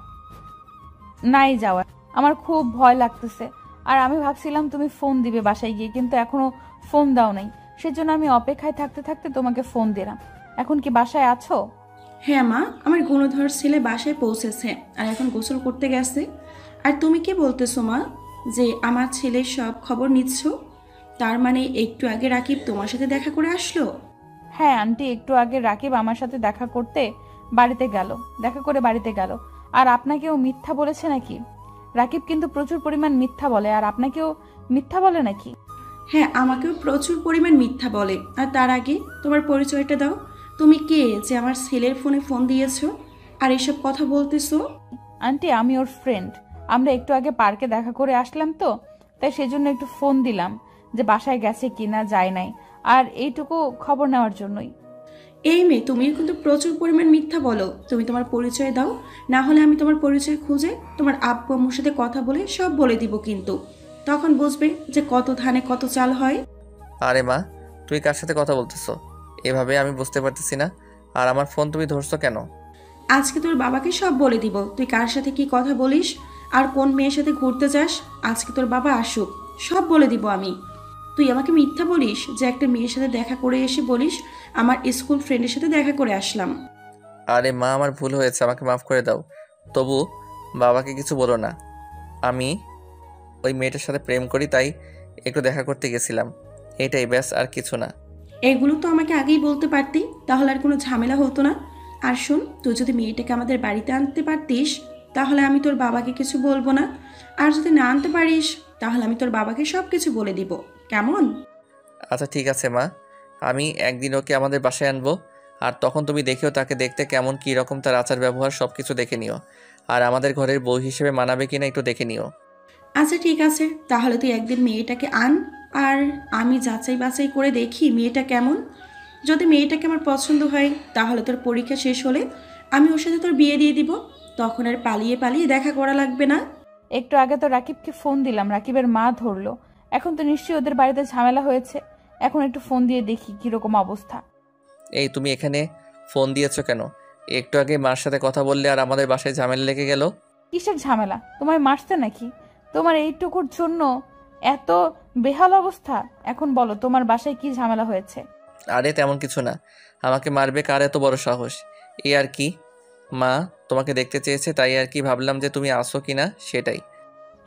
[SPEAKER 2] নাই যাওয়া, আমার খুব ভয় লাগতেছে। আর আমি ভাবছিলাম তুমি ফোন দিবে বাসায় গিয়ে, কিন্তু এখনো ফোন দাও নাই। সেজন্য আমি অপেক্ষায় থাকতে থাকতে তোমাকে ফোন দিলাম। এখন কি বাসায় আছো?
[SPEAKER 4] হ্যাঁ মা, আমার গুণধর ছেলে বাসায় পৌঁছেছে আর এখন গোসল করতে গেছে। আর তুমি কি বলতেছো মা, যে আমার ছেলের সব খবর নিচ্ছ? তার মানে একটু আগে রাকিব তোমার সাথে দেখা করে আসলো?
[SPEAKER 2] হ্যাঁ আন্টি, একটু আগে রাকিব আমার সাথে দেখা করে বাড়িতে গেল। আর আপনাকেও মিথ্যা বলেছে নাকি? রাকিব কিন্তু প্রচুর পরিমাণ মিথ্যা বলে, আর আপনাকেও মিথ্যা বলে নাকি?
[SPEAKER 4] হ্যাঁ, আমাকেও প্রচুর পরিমাণ মিথ্যা বলে। আর তার আগে তোমার পরিচয়টা দাও, তুমি কে যে আমার ছেলের ফোনে ফোন দিয়েছো আর এসব কথা বলতেছো?
[SPEAKER 2] আন্টি, আমি ওর ফ্রেন্ড। আমরা একটু আগে পার্কে দেখা করে আসলাম, তো তাই সেজন্য একটু ফোন দিলাম যে বাসায় গেছে কিনা, যায় নাই, আর এইটুকু খবর নেওয়ার জন্যই।
[SPEAKER 4] এই মেয়ে, তুমিও কিন্তু প্রচুর পরিমাণ মিথ্যা বলো। তুমি তোমার পরিচয় দাও, না হলে আমি তোমার পরিচয় খুঁজে তোমার আব্বু আম্মুর সাথে কথা বলে সব বলে দিব, কিন্তু তখন বুঝবে যে কত ধানে কত চাল হয়।
[SPEAKER 1] আরে মা, তুই কার সাথে কথা বলতেছো এভাবে আমি বুঝতে পারতেছি না। আর আমার ফোন তুমি ধরছো কেন?
[SPEAKER 4] আজকে তোর বাবাকে সব বলে দিব তুই কার সাথে কি কথা বলিস আর কোন মেয়ের সাথে ঘুরতে যাস। আজকে তোর বাবা আসুক, সব বলে দিব আমি। তুই আমাকে মিথ্যা বলিস যে একটা মেয়ের সাথে দেখা করে এসে বলিস আমার স্কুল ফ্রেন্ডের সাথে দেখা করে আসলাম।
[SPEAKER 1] আরে মা, আমার ভুল হয়েছে, আমাকে মাফ করে দাও। তবু বাবাকে কিছু বলো না। আমি ওই মেয়েটার সাথে প্রেম করি, তাই একটু দেখা করতে গেছিলাম, এটাই ব্যাস, আর কিছু না।
[SPEAKER 4] এগুলো তো আমাকে আগেই বলতে পারতি, তাহলে আর কোনো ঝামেলা হতো না। আর শোন, তুই যদি মেয়েটাকে আমাদের বাড়িতে আনতে পারতিস তাহলে আমি তোর বাবাকে কিছু বলবো না। আর যদি না আনতে পারিস তাহলে আমি তোর বাবাকে সব কিছু বলে দিব, কেমন?
[SPEAKER 1] আচ্ছা ঠিক আছে মা, আমি একদিন ওকে আমাদের বাসায় আনবো, আর তখন তুমি দেখিও তাকে দেখতে কেমন, কী রকম তার আচার ব্যবহার সব কিছু দেখে নিও, আর আমাদের ঘরের বউ হিসেবে মানাবে কিনা একটু দেখে নিও।
[SPEAKER 4] আচ্ছা ঠিক আছে, তাহলে তুই একদিন মেয়েটাকে আন আর আমি যাচাই বাছাই করে দেখি মেয়েটা কেমন। যদি মেয়েটাকে আমার পছন্দ হয় তাহলে তোর পরীক্ষা শেষ হলে আমি ওর সাথে তোর বিয়ে দিয়ে দিব, তখন আর পালিয়ে পালিয়ে দেখা করা লাগবে না।
[SPEAKER 2] একটু আগে তো রাকিবকে ফোন দিলাম, রাকিবের মা ধরলো। এখন তো নিশ্চয়ই ওদের বাড়িতে ঝামেলা হয়েছে। এখন একটু ফোন দিয়ে দেখি কিরকম অবস্থা।
[SPEAKER 1] এই তুমি এখানে ফোন দিয়েছো কেন? একটু আগে মার সাথে কথা বললে আর আমাদের বাসায় ঝামেলা লেগে গেল।
[SPEAKER 2] কিসের ঝামেলা? তোমায় মারছে নাকি? তোমার এইটুকুর জন্য এত বেহাল অবস্থা? এখন বলো তোমার বাসায় কি ঝামেলা হয়েছে?
[SPEAKER 1] আরে তেমন কিছু না। আমাকে মারবে কার এত বড় সাহস? এই আর কি, মা তোমাকে দেখতে চেয়েছে, তাই আর কি ভাবলাম যে তুমি আসো কিনা সেটাই।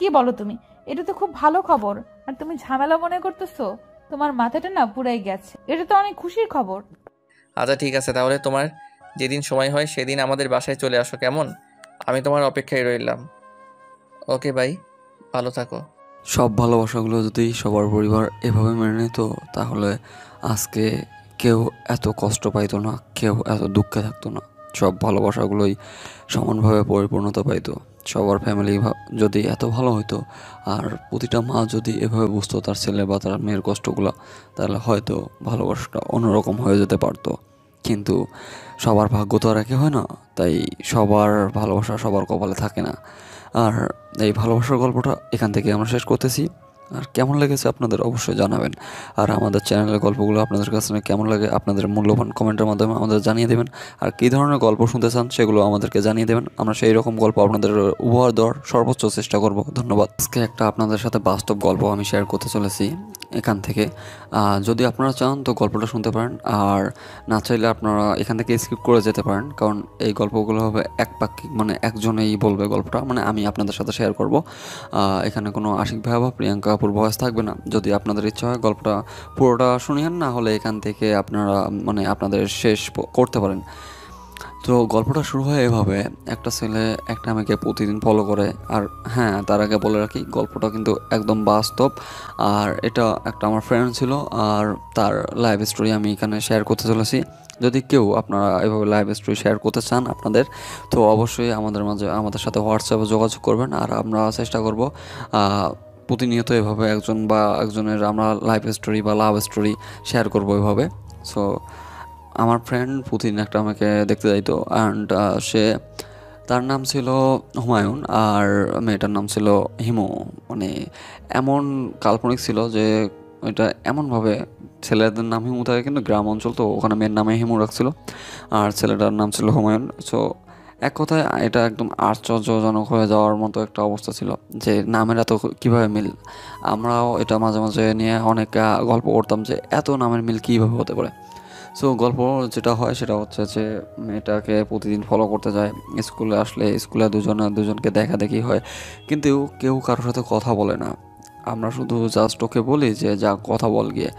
[SPEAKER 2] কি বলো তুমি? এটা তো খুব ভালো খবর, আর তুমি ঝামেলা মনে করতেছো? তোমার মাথাটা না পুরাই গেছে। এটা তো অনেক খুশির খবর।
[SPEAKER 1] আচ্ছা ঠিক আছে, তাহলে তোমার যেদিন সময় হয় সেদিন আমাদের বাসায় চলে আসো, কেমন? আমি তোমার অপেক্ষায় রইলাম। ওকে বাই, ভালো থাকো।
[SPEAKER 3] সব ভালোবাসাগুলো যদি সবার পরিবার এভাবে মেনে নিত, তাহলে আজকে কেউ এত কষ্ট পাইতো না, কেউ এত দুঃখে থাকতো না। সব ভালোবাসাগুলোই সমানভাবে পরিপূর্ণতা পাইতো। সবার ফ্যামিলি যদি এত ভালো হতো, আর প্রতিটা মা যদি এভাবে বুঝতো তার ছেলে বা তার মেয়ের কষ্টগুলো, তাহলে হয়তো ভালোবাসাটা অন্যরকম হয়ে যেতে পারতো। কিন্তু সবার ভাগ্য তো আর একই হয় না, তাই সবার ভালোবাসা সবার কপালে থাকে না। আর এই ভালোবাসার গল্পটা এখান থেকে আমরা শেষ করতেছি। আর কেমন লেগেছে আপনাদের অবশ্যই জানাবেন। আর আমাদের চ্যানেলের গল্পগুলো আপনাদের কাছে কেমন লাগে আপনাদের মূল্যবান কমেন্টের মাধ্যমে আমাদের জানিয়ে দেবেন। আর কী ধরনের গল্প শুনতে চান সেগুলো আমাদেরকে জানিয়ে দেবেন। আমরা সেই রকম গল্প আপনাদের উপহার দেওয়ার সর্বোচ্চ চেষ্টা করব। ধন্যবাদ। আজকে একটা আপনাদের সাথে বাস্তব গল্প আমি শেয়ার করতে চলেছি এখান থেকে। যদি আপনারা চান তো গল্পটা শুনতে পারেন, আর না চাইলে আপনারা এখান থেকে স্কিপ করে যেতে পারেন, কারণ এই গল্পগুলো হবে একপাক্ষিক, মানে একজনেই বলবে গল্পটা, মানে আমি আপনাদের সাথে শেয়ার করব। এখানে কোনো আশিক ভাইয়া বা প্রিয়াঙ্কা আপুর ভয়েস থাকবে না। যদি আপনাদের ইচ্ছা হয় গল্পটা পুরোটা শুনিয়েন, না হলে এখান থেকে আপনারা মানে আপনাদের শেষ করতে পারেন। তো গল্পটা শুরু হয় এভাবে। একটা ছেলে একটা মেয়েকে প্রতিদিন ফলো করে। আর হ্যাঁ, তার আগে বলে রাখি গল্পটা কিন্তু একদম বাস্তব, আর এটা একটা আমার ফ্রেন্ড ছিল, আর তার লাইভ স্টোরি আমি এখানে শেয়ার করতে চলেছি। যদি কেউ আপনারা এভাবে লাইভ স্টোরি শেয়ার করতে চান আপনাদের, তো অবশ্যই আমাদের সাথে হোয়াটসঅ্যাপে যোগাযোগ করবেন। আর আমরা চেষ্টা করব প্রতিনিয়ত এভাবে একজন বা একজনের আমরা লাইভ স্টোরি বা লাভ স্টোরি শেয়ার করবো এভাবে। সো আমার ফ্রেন্ড প্রতিদিন একটা আমাকে দেখতে যাইতো, অ্যান্ড তার নাম ছিল হুমায়ুন, আর মেয়েটার নাম ছিল হিমু। মানে এমন কাল্পনিক ছিল যে এটা এমনভাবে, ছেলেদের নাম হিমু থাকে কিন্তু গ্রাম অঞ্চল তো ওখানে মেয়ের নামে হিমু রাখছিল, আর ছেলেটার নাম ছিল হুমায়ুন। সো এক কথায় এটা একদম আশ্চর্যজনক হয়ে যাওয়ার মতো একটা অবস্থা ছিল যে নামের এত কীভাবে মিল। আমরাও এটা মাঝে মাঝে নিয়ে অনেক গল্প করতাম যে এত নামের মিল কীভাবে হতে পারে। সো গল্প যেটা হয় সেটা হচ্ছে যে মেয়েটাকে প্রতিদিন ফলো করতে যায়, স্কুলে আসলে স্কুলে দুজনকে দেখা দেখি হয়, কিন্তু কেউ কারোর সাথে কথা বলে না। আমরা শুধু জাস্ট ওকে বলি যে যা কথা বল গিয়ে,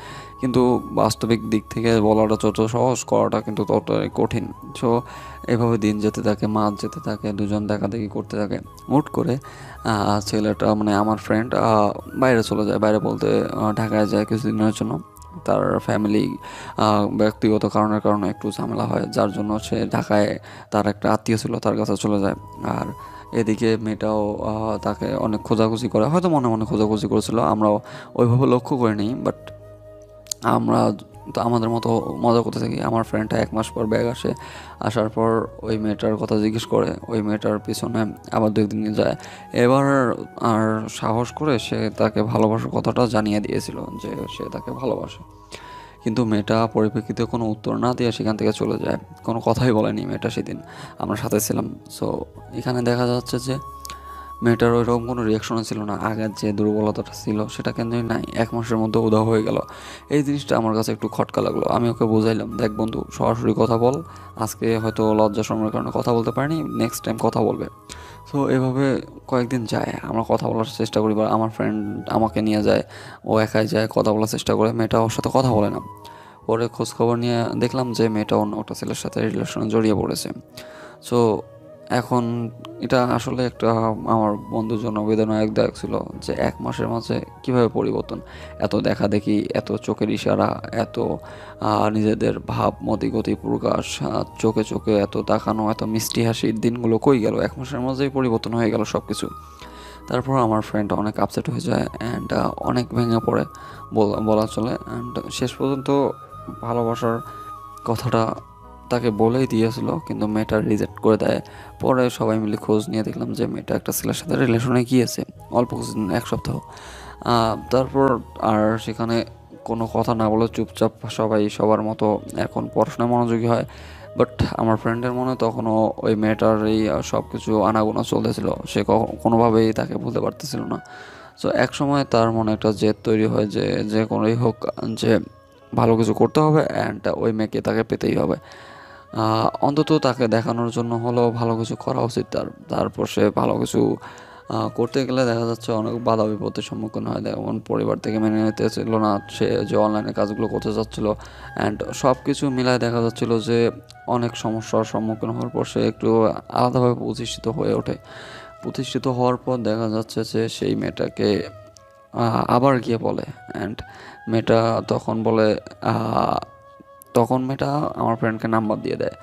[SPEAKER 3] কিন্তু বাস্তবিক দিক থেকে বলাটা যত সহজ, করাটা কিন্তু ততটাই কঠিন। সো এভাবে দিন যেতে থাকে, মাস যেতে থাকে, দুজন দেখা দেখি করতে থাকে। হুট করে ছেলেটা মানে আমার ফ্রেন্ড বাইরে চলে যায়। বাইরে বলতে ঢাকায় যায় কিছুদিনের জন্য। তার ফ্যামিলি ব্যক্তিগত কারণে একটু ঝামেলা হয়, যার জন্য সে ঢাকায় তার একটা আত্মীয় ছিল তার কাছে চলে যায়। আর এদিকে মেয়েটাও তাকে অনেক খোঁজাখুঁজি করে, হয়তো মনে মনে খোঁজাখুঁজি করেছিল, আমরাও ওইভাবে লক্ষ্য করিনি। বাট আমরা তো আমাদের মতো মজা করতে থাকি। আমার ফ্রেন্ডটা 1 মাস পর ব্যাগ আসার পর ওই মেয়েটার কথা জিজ্ঞেস করে, ওই মেয়েটার পিছনে আবার 2 দিন যায়। এবার আর সাহস করে সে তাকে ভালোবাসার কথাটা জানিয়ে দিয়েছিল যে সে তাকে ভালোবাসে, কিন্তু মেয়েটা পরিপ্রেক্ষিতে কোনো উত্তর না দিয়ে সেখান থেকে চলে যায়। কোনো কথাই বলেনি মেয়েটা সেদিন, আমরা সাথে ছিলাম। সো এখানে দেখা যাচ্ছে যে মেয়েটার ওইরকম কোনো রিয়াকশনও ছিল না, আগের যে দুর্বলতাটা ছিল সেটা কেন নাই 1 মাসের মধ্যে উধাও হয়ে গেল। এই জিনিসটা আমার কাছে একটু খটকা লাগলো। আমি ওকে বুঝাইলাম, দেখ বন্ধু, সরাসরি কথা বল, আজকে হয়তো লজ্জা শরমের কারণে কথা বলতে পারিনি, নেক্সট টাইম কথা বলবে। সো এভাবে কয়েকদিন যায়, আমরা কথা বলার চেষ্টা করি, বা আমার ফ্রেন্ড আমাকে নিয়ে যায়, ও একাই যায়, কথা বলার চেষ্টা করে, মেয়েটা ওর সাথে কথা বলে না। পরে খোঁজখবর নিয়ে দেখলাম যে মেয়েটা অন্য একটা ছেলের সাথে রিলেশনে জড়িয়ে পড়েছে। সো এখন এটা আসলে একটা আমার বন্ধুর জন্য বেদনাদায়ক ছিল যে 1 মাসের মাঝে কীভাবে পরিবর্তন, এত দেখা দেখি, এত চোখের ইশারা, এত নিজেদের ভাব মতিগতি প্রকাশ, চোখে চোখে এত তাকানো, এত মিষ্টি হাসির দিনগুলো কই গেল? 1 মাসের মাঝেই পরিবর্তন হয়ে গেল সব কিছু। তারপর আমার ফ্রেন্ড অনেক আপসেট হয়ে যায়, অ্যান্ড অনেক ভেঙে পড়ে বলা চলে। অ্যান্ড শেষ পর্যন্ত ভালোবাসার কথাটা তাকে বলেই দিয়েছিল, কিন্তু মেয়েটা রিজেক্ট করে দেয়। পরে সবাই মিলে খোঁজ নিয়ে দেখলাম যে মেয়েটা একটা ছেলের সাথে রিলেশনে গিয়েছে, অল্প কিছুদিন, 1 সপ্তাহ। তারপর আর সেখানে কোনো কথা না বলে চুপচাপ সবাই সবার মতো এখন পড়াশোনায় মনোযোগী হয়। বাট আমার ফ্রেন্ডের মনে তখনও ওই মেয়েটার এই সব কিছু আনাগোনা চলতেছিল, সে কোনোভাবেই তাকে ভুলতে পারতেছিল না। সো এক সময় তার মনে একটা জেদ তৈরি হয় যে যে কোনোই হোক, যে ভালো কিছু করতে হবে অ্যান্ড ওই মেয়েকে তাকে পেতেই হবে। অন্তত তাকে দেখানোর জন্য হলেও ভালো কিছু করা উচিত তার। তারপর সে ভালো কিছু করতে গেলে দেখা যাচ্ছে অনেক বাধা বিপত্তির সম্মুখীন হয়। যেমন পরিবার থেকে মেনে নিতেছিল না সে যে অনলাইনে কাজগুলো করতে চাচ্ছিল, অ্যান্ড সব কিছু মিলায় দেখা যাচ্ছিল যে অনেক সমস্যার সম্মুখীন হওয়ার পর সে একটু আলাদাভাবে প্রতিষ্ঠিত হয়ে ওঠে। প্রতিষ্ঠিত হওয়ার পর দেখা যাচ্ছে যে সেই মেয়েটাকে আবার গিয়ে বলে, অ্যান্ড মেয়েটা তখন বলে, তখন মেয়েটা আমার ফ্রেন্ডকে নাম্বার দিয়ে দেয়।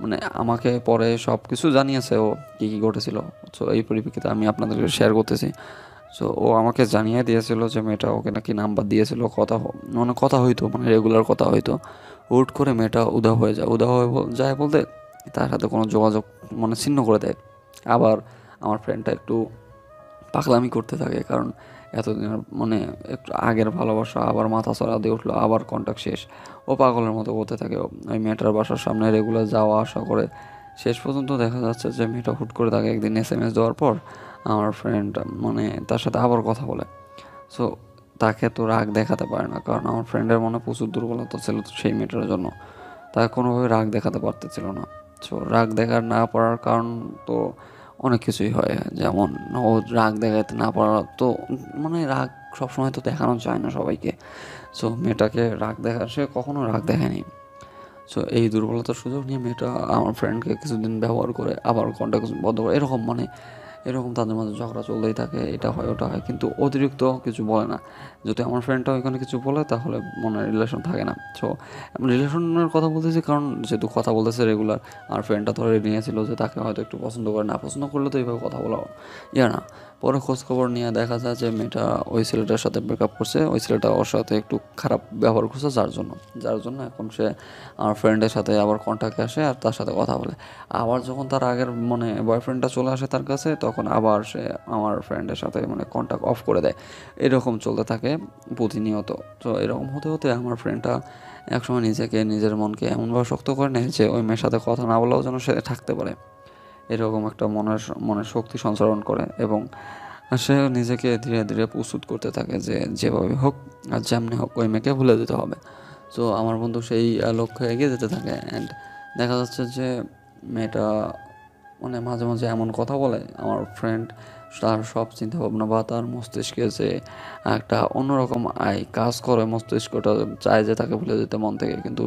[SPEAKER 3] মানে আমাকে পরে সব কিছু জানিয়েছে ও কী কী ঘটেছিল। সো এই পরিপ্রেক্ষিতে আমি আপনাদেরকে শেয়ার করতেছি। সো ও আমাকে জানিয়ে দিয়েছিল যে মেয়েটা ওকে নাকি নাম্বার দিয়েছিল, মানে কথা হইতো, মানে রেগুলার কথা হইতো। হুট করে মেয়েটা উধাও হয়ে যায়। উধাও হয়ে যায় বলতে তার সাথে কোনো যোগাযোগ মানে ছিন্ন করে দেয়। আবার আমার ফ্রেন্ডটা একটু পাগলামি করতে থাকে, কারণ এতদিনের মানে একটু আগের ভালোবাসা আবার মাথা চড়া দিয়ে উঠলো, আবার কন্ট্যাক্ট শেষ। ও পাগলের মতো করতে থাকে। ওই মেয়েটার বাসার সামনে রেগুলার যাওয়া আসা করে। শেষ পর্যন্ত দেখা যাচ্ছে যে মেয়েটা হুট করে তাকে একদিন SMS দেওয়ার পর আমার ফ্রেন্ড মানে তার সাথে আবার কথা বলে। সো তাকে তো রাগ দেখাতে পারে না, কারণ আমার ফ্রেন্ডের মনে প্রচুর দুর্বলতা ছিল সেই মেয়েটার জন্য। তাকে কোনোভাবে রাগ দেখাতে পারতেছিল না। সো রাগ দেখার না পারার কারণ তো অনেক কিছুই হয়, যেমন ও রাগ দেখাতে না পারা তো মানে রাগ সবসময় তো দেখানো যায় না সবাইকে। সো মেয়েটাকে রাগ সে কখনো রাগ দেখায়নি। সো এই দুর্বলতার সুযোগ নিয়ে মেয়েটা আমার ফ্রেন্ডকে কিছুদিন ব্যবহার করে আবার কন্ট্যাক্ট বন্ধ করে, এরকম তাদের মধ্যে ঝগড়া চলতেই থাকে, এটা হয় ওটা হয়, কিন্তু অতিরিক্ত কিছু বলে না। যদি আমার ফ্রেন্ডটা ওইখানে কিছু বলে তাহলে মনে রিলেশন থাকে না। সো রিলেশনের কথা বলতেছি কারণ যেহেতু কথা বলতেছে রেগুলার, আমার ফ্রেন্ডটা ধরে নিয়েছিল যে তাকে হয়তো একটু পছন্দ করে, না পছন্দ করলে তো এইভাবে কথা বলা না। পরে খোঁজখবর নিয়ে দেখা যায় যে মেয়েটা ওই ছেলেটার সাথে ব্রেকআপ করছে, ওই ছেলেটা ওর সাথে একটু খারাপ ব্যবহার করছে, যার জন্য এখন সে আমার ফ্রেন্ডের সাথে আবার কন্ট্যাক্টে আসে আর তার সাথে কথা বলে। আবার যখন তার আগের মানে বয়ফ্রেন্ডটা চলে আসে তার কাছে, তখন আবার সে আমার ফ্রেন্ডের সাথে মানে কন্ট্যাক্ট অফ করে দেয়। এরকম চলতে থাকে প্রতিনিয়ত। তো এরকম হতে হতে আমার ফ্রেন্ডটা একসময় নিজের মনকে এমনভাবে শক্ত করে নেয় যে ওই মেয়ের সাথে কথা না বলেও যেন সে থাকতে পারে, এরকম একটা মনের শক্তি সঞ্চারণ করে। এবং সে নিজেকে ধীরে ধীরে প্রস্তুত করতে থাকে যে যেভাবে হোক আর যেমনি হোক ওই মেয়েকে ভুলে দিতে হবে। সো আমার বন্ধু সেই লক্ষ্যে এগিয়ে যেতে থাকে। অ্যান্ড দেখা যাচ্ছে যে মেয়েটা মানে মাঝে মাঝে এমন কথা বলে, আমার ফ্রেন্ড তার সব চিন্তাভাবনা বা তার মস্তিষ্কে যে একটা অন্যরকম কাজ করে, মস্তিষ্কটা চায় যে তাকে ভুলে যেতে মন থেকে, কিন্তু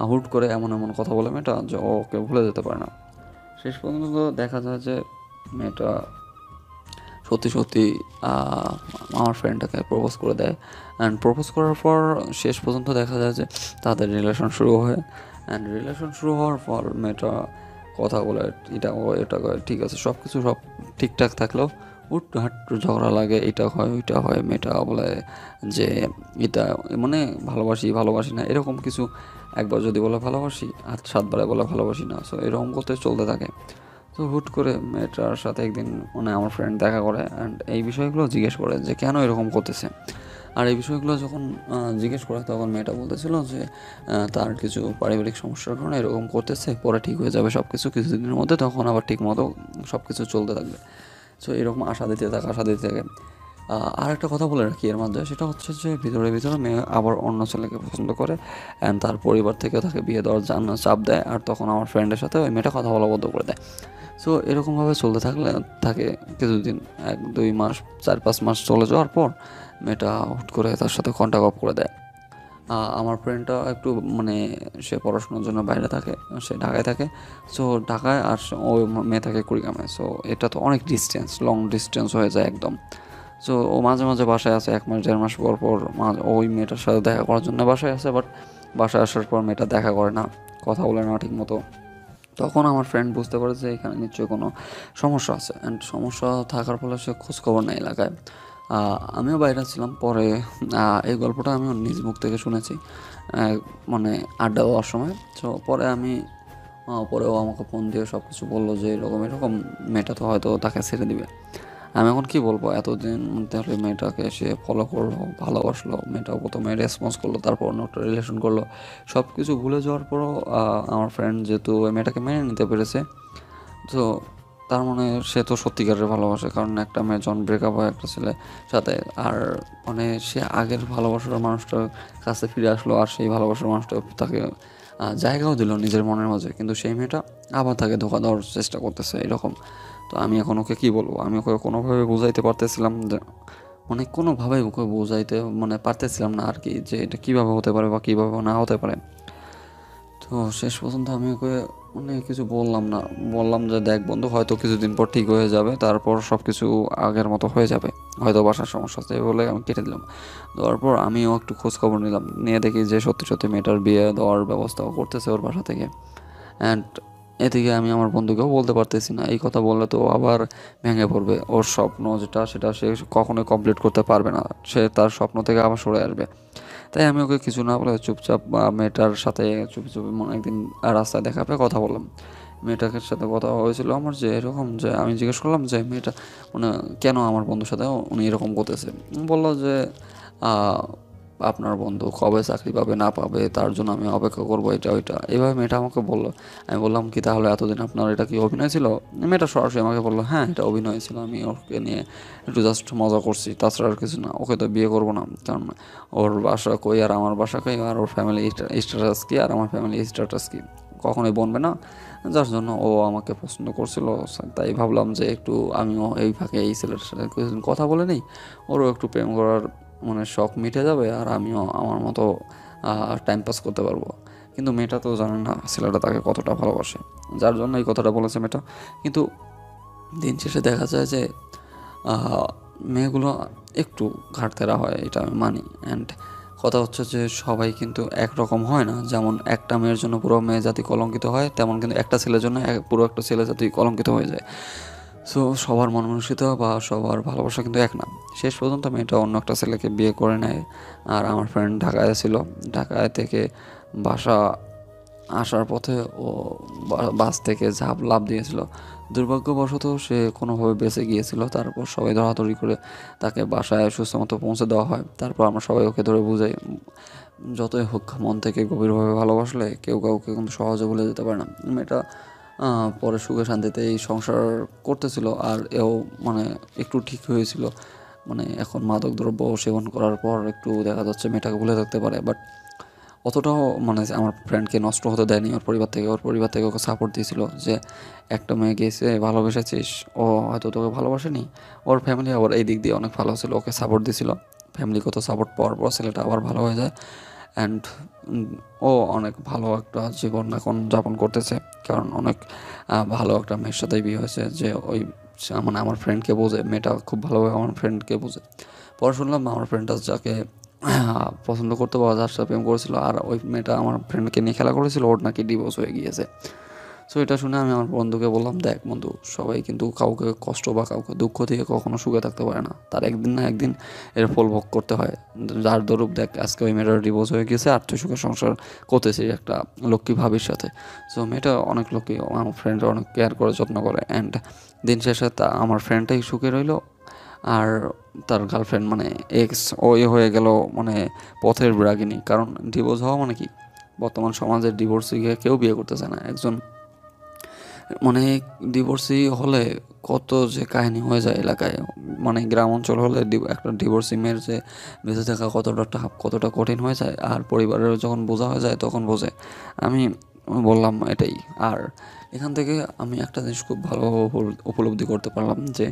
[SPEAKER 3] হুট করে এমন এমন কথা বলে মেয়েটা যে ওকে ভুলে যেতে পারে না। শেষ পর্যন্ত দেখা যায় যে মেয়েটা সত্যি সত্যি আমার ফ্রেন্ডটাকে প্রপোজ করে দেয়। অ্যান্ড প্রপোজ করার পর শেষ পর্যন্ত দেখা যায় যে তাদের রিলেশন শুরু হয়। অ্যান্ড রিলেশন শুরু হওয়ার পর মেয়েটা কথা বলে, এটা করে, ঠিক আছে, সব ঠিকঠাক থাকলেও হাঁটু ঝগড়া লাগে, এটা হয় ওইটা হয়। মেয়েটা বলে যে এটা মানে ভালোবাসি না, এরকম কিছু। একবার যদি বলে ভালোবাসি আর 7 বারে বলে ভালোবাসি না। সো এরকম করতে চলতে থাকে। তো হুট করে মেয়েটার সাথে একদিন মানে আমার ফ্রেন্ড দেখা করে অ্যান্ড এই বিষয়গুলো জিজ্ঞেস করে যে কেন এরকম করতেছে। আর এই বিষয়গুলো যখন জিজ্ঞেস করে তখন মেয়েটা বলতেছিল যে তার কিছু পারিবারিক সমস্যার কারণে এরকম করতেছে, পরে ঠিক হয়ে যাবে সব কিছুদিনের মধ্যে, তখন আবার ঠিক মতো সব কিছু চলতে থাকবে। সো এরকম আশা দিতে থাকে। আর একটা কথা বলে রাখি এর মাঝে, সেটা হচ্ছে যে ভিতরে মেয়ে আবার অন্য ছেলেকে পছন্দ করে অ্যান্ড তার পরিবার থেকে তাকে বিয়ে দেওয়ার জন্য চাপ দেয়। আর তখন আমার ফ্রেন্ডের সাথে ওই মেয়েটা কথা বলা বন্ধ করে দেয়। সো এরকমভাবে চলতে থাকে কিছুদিন, 1-2 মাস, 4-5 মাস চলে যাওয়ার পর মেয়েটা হুট করে তার সাথে কন্ট্যাক্ট অফ করে দেয়। আমার ফ্রেন্ডটা একটু মানে সে পড়াশোনার জন্য বাইরে থাকে, সে ঢাকায় থাকে। সো ঢাকায় আর ওই মেয়ে থাকে কুড়িগ্রামে। সো এটা তো অনেক লং ডিস্টেন্স হয়ে যায় একদম। সো ও মাঝে মাঝে বাসায় আসে, 1 মাস 1.5 মাস পর ওই মেয়েটার সাথে দেখা করার জন্য বাসায় আসে। বাট বাসায় আসার পর মেয়েটা দেখা করে না, কথা বলে না ঠিক মতো। তখন আমার ফ্রেন্ড বুঝতে পারে যে এখানে নিশ্চয়ই কোনো সমস্যা আছে। অ্যান্ড সমস্যা থাকার ফলে সে খোঁজখবর নেয় এলাকায়। আমিও বাইরে ছিলাম, পরে এই গল্পটা আমি নিজ মুখ থেকে শুনেছি মানে আড্ডা দেওয়ার সময়। তো পরেও আমাকে ফোন দিয়ে সব কিছু বললো যে এরকম মেয়েটা তো হয়তো তাকে ছেড়ে দিবে। আমি এখন কি বলবো, এতদিন ধরে মেয়েটাকে সে ফলো করলো, ভালোবাসলো, মেয়েটাও প্রথমে রেসপন্স করলো, তারপর অন্য একটা রিলেশন করলো, সব কিছু ভুলে যাওয়ার পরও আমার ফ্রেন্ড যেহেতু ওই মেয়েটাকে মেনে নিতে পেরেছে, তো তার মানে সে তো সত্যিকারের ভালোবাসে। কারণ একটা মেয়ে যখন ব্রেকআপ হয় একটা ছেলে সাথে, আর মানে সে আগের ভালোবাসার মানুষটার কাছে ফিরে আসলো, আর সেই ভালোবাসার মানুষটা তাকে জায়গাও দিল নিজের মনের মাঝে, কিন্তু সেই মেয়েটা আবার তাকে ধোঁকা দেওয়ার চেষ্টা করতেছে এরকম। তো আমি এখন ওকে কী বলবো, আমি ওকে কোনোভাবে বুঝাইতে পারতেছিলাম যে, মানে কোনোভাবেই ওকে বোঝাইতে মানে পারতেছিলাম না আর কি, যে এটা কীভাবে হতে পারে বা কীভাবে না হতে পারে। তো শেষ পর্যন্ত আমি ওকে মানে কিছু বললাম না, বললাম যে দেখ বন্ধু, হয়তো কিছুদিন পর ঠিক হয়ে যাবে, তারপর সব কিছু আগের মতো হয়ে যাবে, হয়তো বাসার সমস্যা আছে, এই বলে আমি কেটে দিলাম। দেওয়ার পর আমিও একটু খোঁজ খবর নিলাম, নিয়ে দেখি যে সত্যি সত্যি মেয়েটার বিয়ে দেওয়ার ব্যবস্থাও করতেছে ওর বাসা থেকে। অ্যান্ড এদিকে আমি আমার বন্ধুকেও বলতে পারতেছি না, এই কথা বললে তো ও আবার ভেঙে পড়বে, ওর স্বপ্ন যেটা সেটা সে কখনোই কমপ্লিট করতে পারবে না, সে তার স্বপ্ন থেকে আবার সরে আসবে। তাই আমি ওকে কিছু না বলে চুপচাপ মেয়েটার সাথে চুপি চুপি মনে একদিন রাস্তায় দেখা পেয়ে কথা বললাম। মেয়েটাকে সাথে কথা হয়েছিল আমার, যে এরকম, যে আমি জিজ্ঞেস করলাম যে মেয়েটা মানে কেন আমার বন্ধুর সাথে উনি এরকম করতেছে। বললো যে আহ, আপনার বন্ধু কবে চাকরি পাবে না পাবে তার জন্য আমি অপেক্ষা করবো, এটা ওইটা এইভাবে মেয়েটা আমাকে বললো। আমি বললাম কি তাহলে এতদিন আপনার এটা কি অভিনয় ছিল? মেয়েটা সরাসরি আমাকে বললো হ্যাঁ এটা অভিনয় ছিল, আমি ওকে নিয়ে একটু জাস্ট মজা করছি, তাছাড়া আর কিছু না, ওকে তো বিয়ে করবো না, কারণ ওর বাসা কই আর আমার বাসা কই, আর ওর ফ্যামিলি স্ট্যাটাস কি আর আমার ফ্যামিলি স্ট্যাটাস কি কখনোই বনবে না, যার জন্য ও আমাকে পছন্দ করছিল। তাই ভাবলাম যে একটু আমিও এই ফাঁকে এই ছেলেটার সাথে কিছুদিন কথা বলে নিই, ওরও একটু প্রেম করার মানে শখ মিটে যাবে, আর আমিও আমার মতো টাইম পাস করতে পারবো। কিন্তু মেয়েটা তো জানে না ছেলেটা তাকে কতটা ভালোবাসে, যার জন্য এই কথাটা বলেছে মেয়েটা। কিন্তু দিন শেষে দেখা যায় যে আহ, মেয়েগুলো একটু ঘাটতেরা হয়, এটা আমি মানি। অ্যান্ড কথা হচ্ছে যে সবাই কিন্তু একরকম হয় না, যেমন একটা মেয়ের জন্য পুরো মেয়ে জাতি কলঙ্কিত হয়, তেমন কিন্তু একটা ছেলের জন্য পুরো একটা ছেলে জাতি কলঙ্কিত হয়ে যায়। সো সবার মন মানসিকতা বা সবার ভালোবাসা কিন্তু এক না। শেষ পর্যন্ত মেয়েটা অন্য একটা ছেলেকে বিয়ে করে নেয়। আর আমার ফ্রেন্ড ঢাকায় ছিল, ঢাকায় থেকে বাসা আসার পথে ও বাস থেকে লাফ দিয়েছিল। দুর্ভাগ্যবশত সে কোনোভাবে বেঁচে গিয়েছিল, তারপর সবাই ধরাধরি করে তাকে বাসায় সুস্থ মতো পৌঁছে দেওয়া হয়। তারপর আমরা সবাই ওকে ধরে বুঝাই, যতই হোক মন থেকে গভীরভাবে ভালোবাসলে কেউ কাউকে কিন্তু সহজে ভুলে যেতে পারে না। মেয়েটা পরে সুখে শান্তিতে এই সংসার করতেছিল, আর এও মানে একটু ঠিক হয়েছিল। মানে এখন মাদক দ্রব্য সেবন করার পর একটু দেখা যাচ্ছে মেয়েটাকে ভুলে থাকতে পারে, বাট অতটাও মানে আমার ফ্রেন্ডকে নষ্ট হতে দেয়নি ওর পরিবার থেকে ওকে সাপোর্ট দিয়েছিল, যে একটা মেয়ে গিয়েছে ভালোবেসেছিস, ও হয়তো তোকে ভালোবাসেনি। ওর ফ্যামিলি আবার এই দিক দিয়ে অনেক ভালো ছিল, ওকে সাপোর্ট দিয়েছিল। ফ্যামিলিগত সাপোর্ট পাওয়ার পর ছেলেটা আবার ভালো হয়ে যায়। অ্যান্ড ও অনেক ভালো একটা জীবন এখন যাপন করতেছে, কারণ অনেক ভালো একটা মেয়ের সাথে বিয়ে হয়েছে, যে ওই মানে আমার ফ্রেন্ডকে বোঝে, মেয়েটা খুব ভালোভাবে আমার ফ্রেন্ডকে বোঝে। পরে শুনলাম আমার ফ্রেন্ডটা যাকে পছন্দ করতে বা যার সাথে প্রেম করেছিল, আর ওই মেয়েটা আমার ফ্রেন্ডকে নিয়ে খেলা করেছিল, ওর নাকি ডিভোর্স হয়ে গিয়েছে। সো এটা শুনে আমি আমার বন্ধুকে বললাম, দেখ বন্ধু, সবাই কিন্তু কাউকে কষ্ট বা কাউকে দুঃখ দিয়ে কখনো সুখে থাকতে পারে না, তার একদিন না একদিন এর ফল ভোগ করতে হয়। যার দরুপ দেখ আজকে ওই মেয়েটার ডিভোর্স হয়ে গেছে, আর তুই সুখে সংসার করতেছিস একটা লক্ষ্মী ভাবির সাথে। সো মেয়েটা অনেক লক্ষ্মী, আমার ফ্রেন্ডরা অনেক কেয়ার করে যত্ন করে। অ্যান্ড দিন শেষে আমার ফ্রেন্ডটাই সুখে রইলো, আর তার গার্লফ্রেন্ড মানে এক্স ওই হয়ে গেল মানে পথের বিরাগিনী। কারণ ডিভোর্স হওয়া মানে কি, বর্তমান সমাজের ডিভোর্সিকে কেউ বিয়ে করতে চায় না। একজন মানে ডিভোর্সি হলে কত যে কাহিনী হয়ে যায় এলাকায়, মানে গ্রাম অঞ্চল হলে একটা ডিভোর্সি মেয়ের যে বেঁচে থাকা কতটা কঠিন হয়ে যায়, আর পরিবারের যখন বোঝা হয়ে যায় তখন বোঝে। আমি বললাম এটাই। আর এখান থেকে আমি একটা জিনিস খুব ভালোভাবে উপলব্ধি করতে পারলাম, যে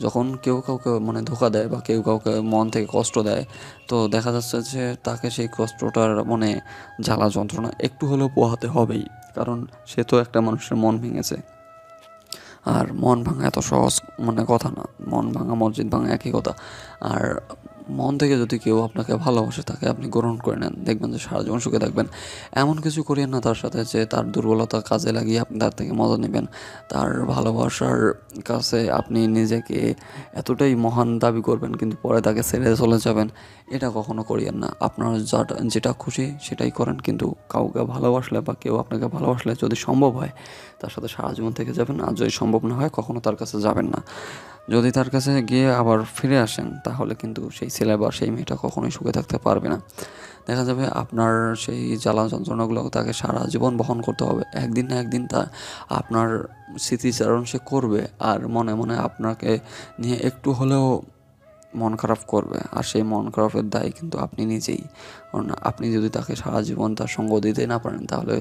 [SPEAKER 3] যখন কেউ কাউকে মানে ধোকা দেয় বা কেউ কাউকে মন থেকে কষ্ট দেয়, তো দেখা যাচ্ছে যে তাকে সেই কষ্টটার মানে জ্বালা যন্ত্রণা একটু হলেও পোহাতে হবেই, কারণ সে তো একটা মানুষের মন ভেঙেছে। আর মন ভাঙা এত সহজ মানে কথা না, মন ভাঙা মসজিদ ভাঙা একই কথা। আর
[SPEAKER 5] মন থেকে যদি কেউ আপনাকে ভালোবাসে তাকে আপনি গ্রহণ করে নেন, দেখবেন যে সারা জীবন সুখে থাকবেন। এমন কিছু করিয়েন না তার সাথে যে তার দুর্বলতা কাজে লাগিয়ে আপনি তার থেকে মজা নেবেন। তার ভালোবাসার কাছে আপনি নিজেকে এতটাই মহান দাবি করবেন কিন্তু পরে তাকে ছেড়ে চলে যাবেন, এটা কখনো করিয়েন না। আপনার যেটা খুশি সেটাই করেন, কিন্তু কাউকে ভালোবাসলে বা কেউ আপনাকে ভালোবাসলে যদি সম্ভব হয় তার সাথে সারা জীবন থেকে যাবেন, আর যদি সম্ভব না হয় কখনো তার কাছে যাবেন না। যদি তার কাছে গিয়ে আবার ফিরে আসেন তাহলে কিন্তু সেই ছেলে বা সেই মেয়েটা কখনোই সুখে থাকতে পারবে না। দেখা যাবে আপনার সেই জ্বালা যন্ত্রণাগুলো তাকে সারা জীবন বহন করতে হবে। একদিন না একদিন তা আপনার স্মৃতিচারণ সে করবে, আর মনে মনে আপনাকে নিয়ে একটু হলেও মন খারাপ করবে, আর সেই মন খারাপের দায় কিন্তু আপনি নিজেই। কারণ আপনি যদি তাকে সারা জীবন তার সঙ্গ দিতে না পারেন তাহলে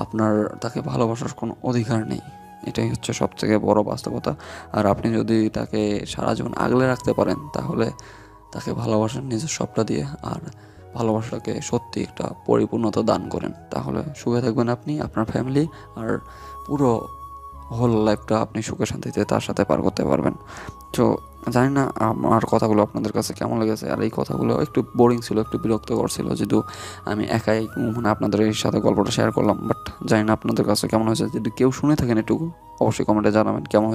[SPEAKER 5] আপনার তাকে ভালোবাসার কোনো অধিকার নেই। এটাই হচ্ছে সবথেকে বড় বাস্তবতা। আর আপনি যদি তাকে সারা জীবন আগলে রাখতে পারেন তাহলে তাকে ভালোবাসেন নিজের সবটা দিয়ে, আর ভালোবাসাটাকে সত্যি একটা পরিপূর্ণতা দান করেন, তাহলে সুখে থাকবেন আপনি, আপনার ফ্যামিলি, আর পুরো হোল লাইফটা আপনি সুখে শান্তিতে তার সাথে পার করতে পারবেন। তো জানি না আমার কথাগুলো আপনাদের কাছে কেমন লেগেছে, আর এই কথাগুলো একটু বোরিং ছিল, একটু বিরক্তকর ছিল, যেহেতু আমি একাই মানে আপনাদের এই সাথে গল্পটা শেয়ার করলাম। বাট জানি না আপনাদের কাছে কেমন হয়েছে, যদি কেউ শুনে থাকেন একটু অবশ্যই কমেন্টে জানাবেন কেমন হয়েছে।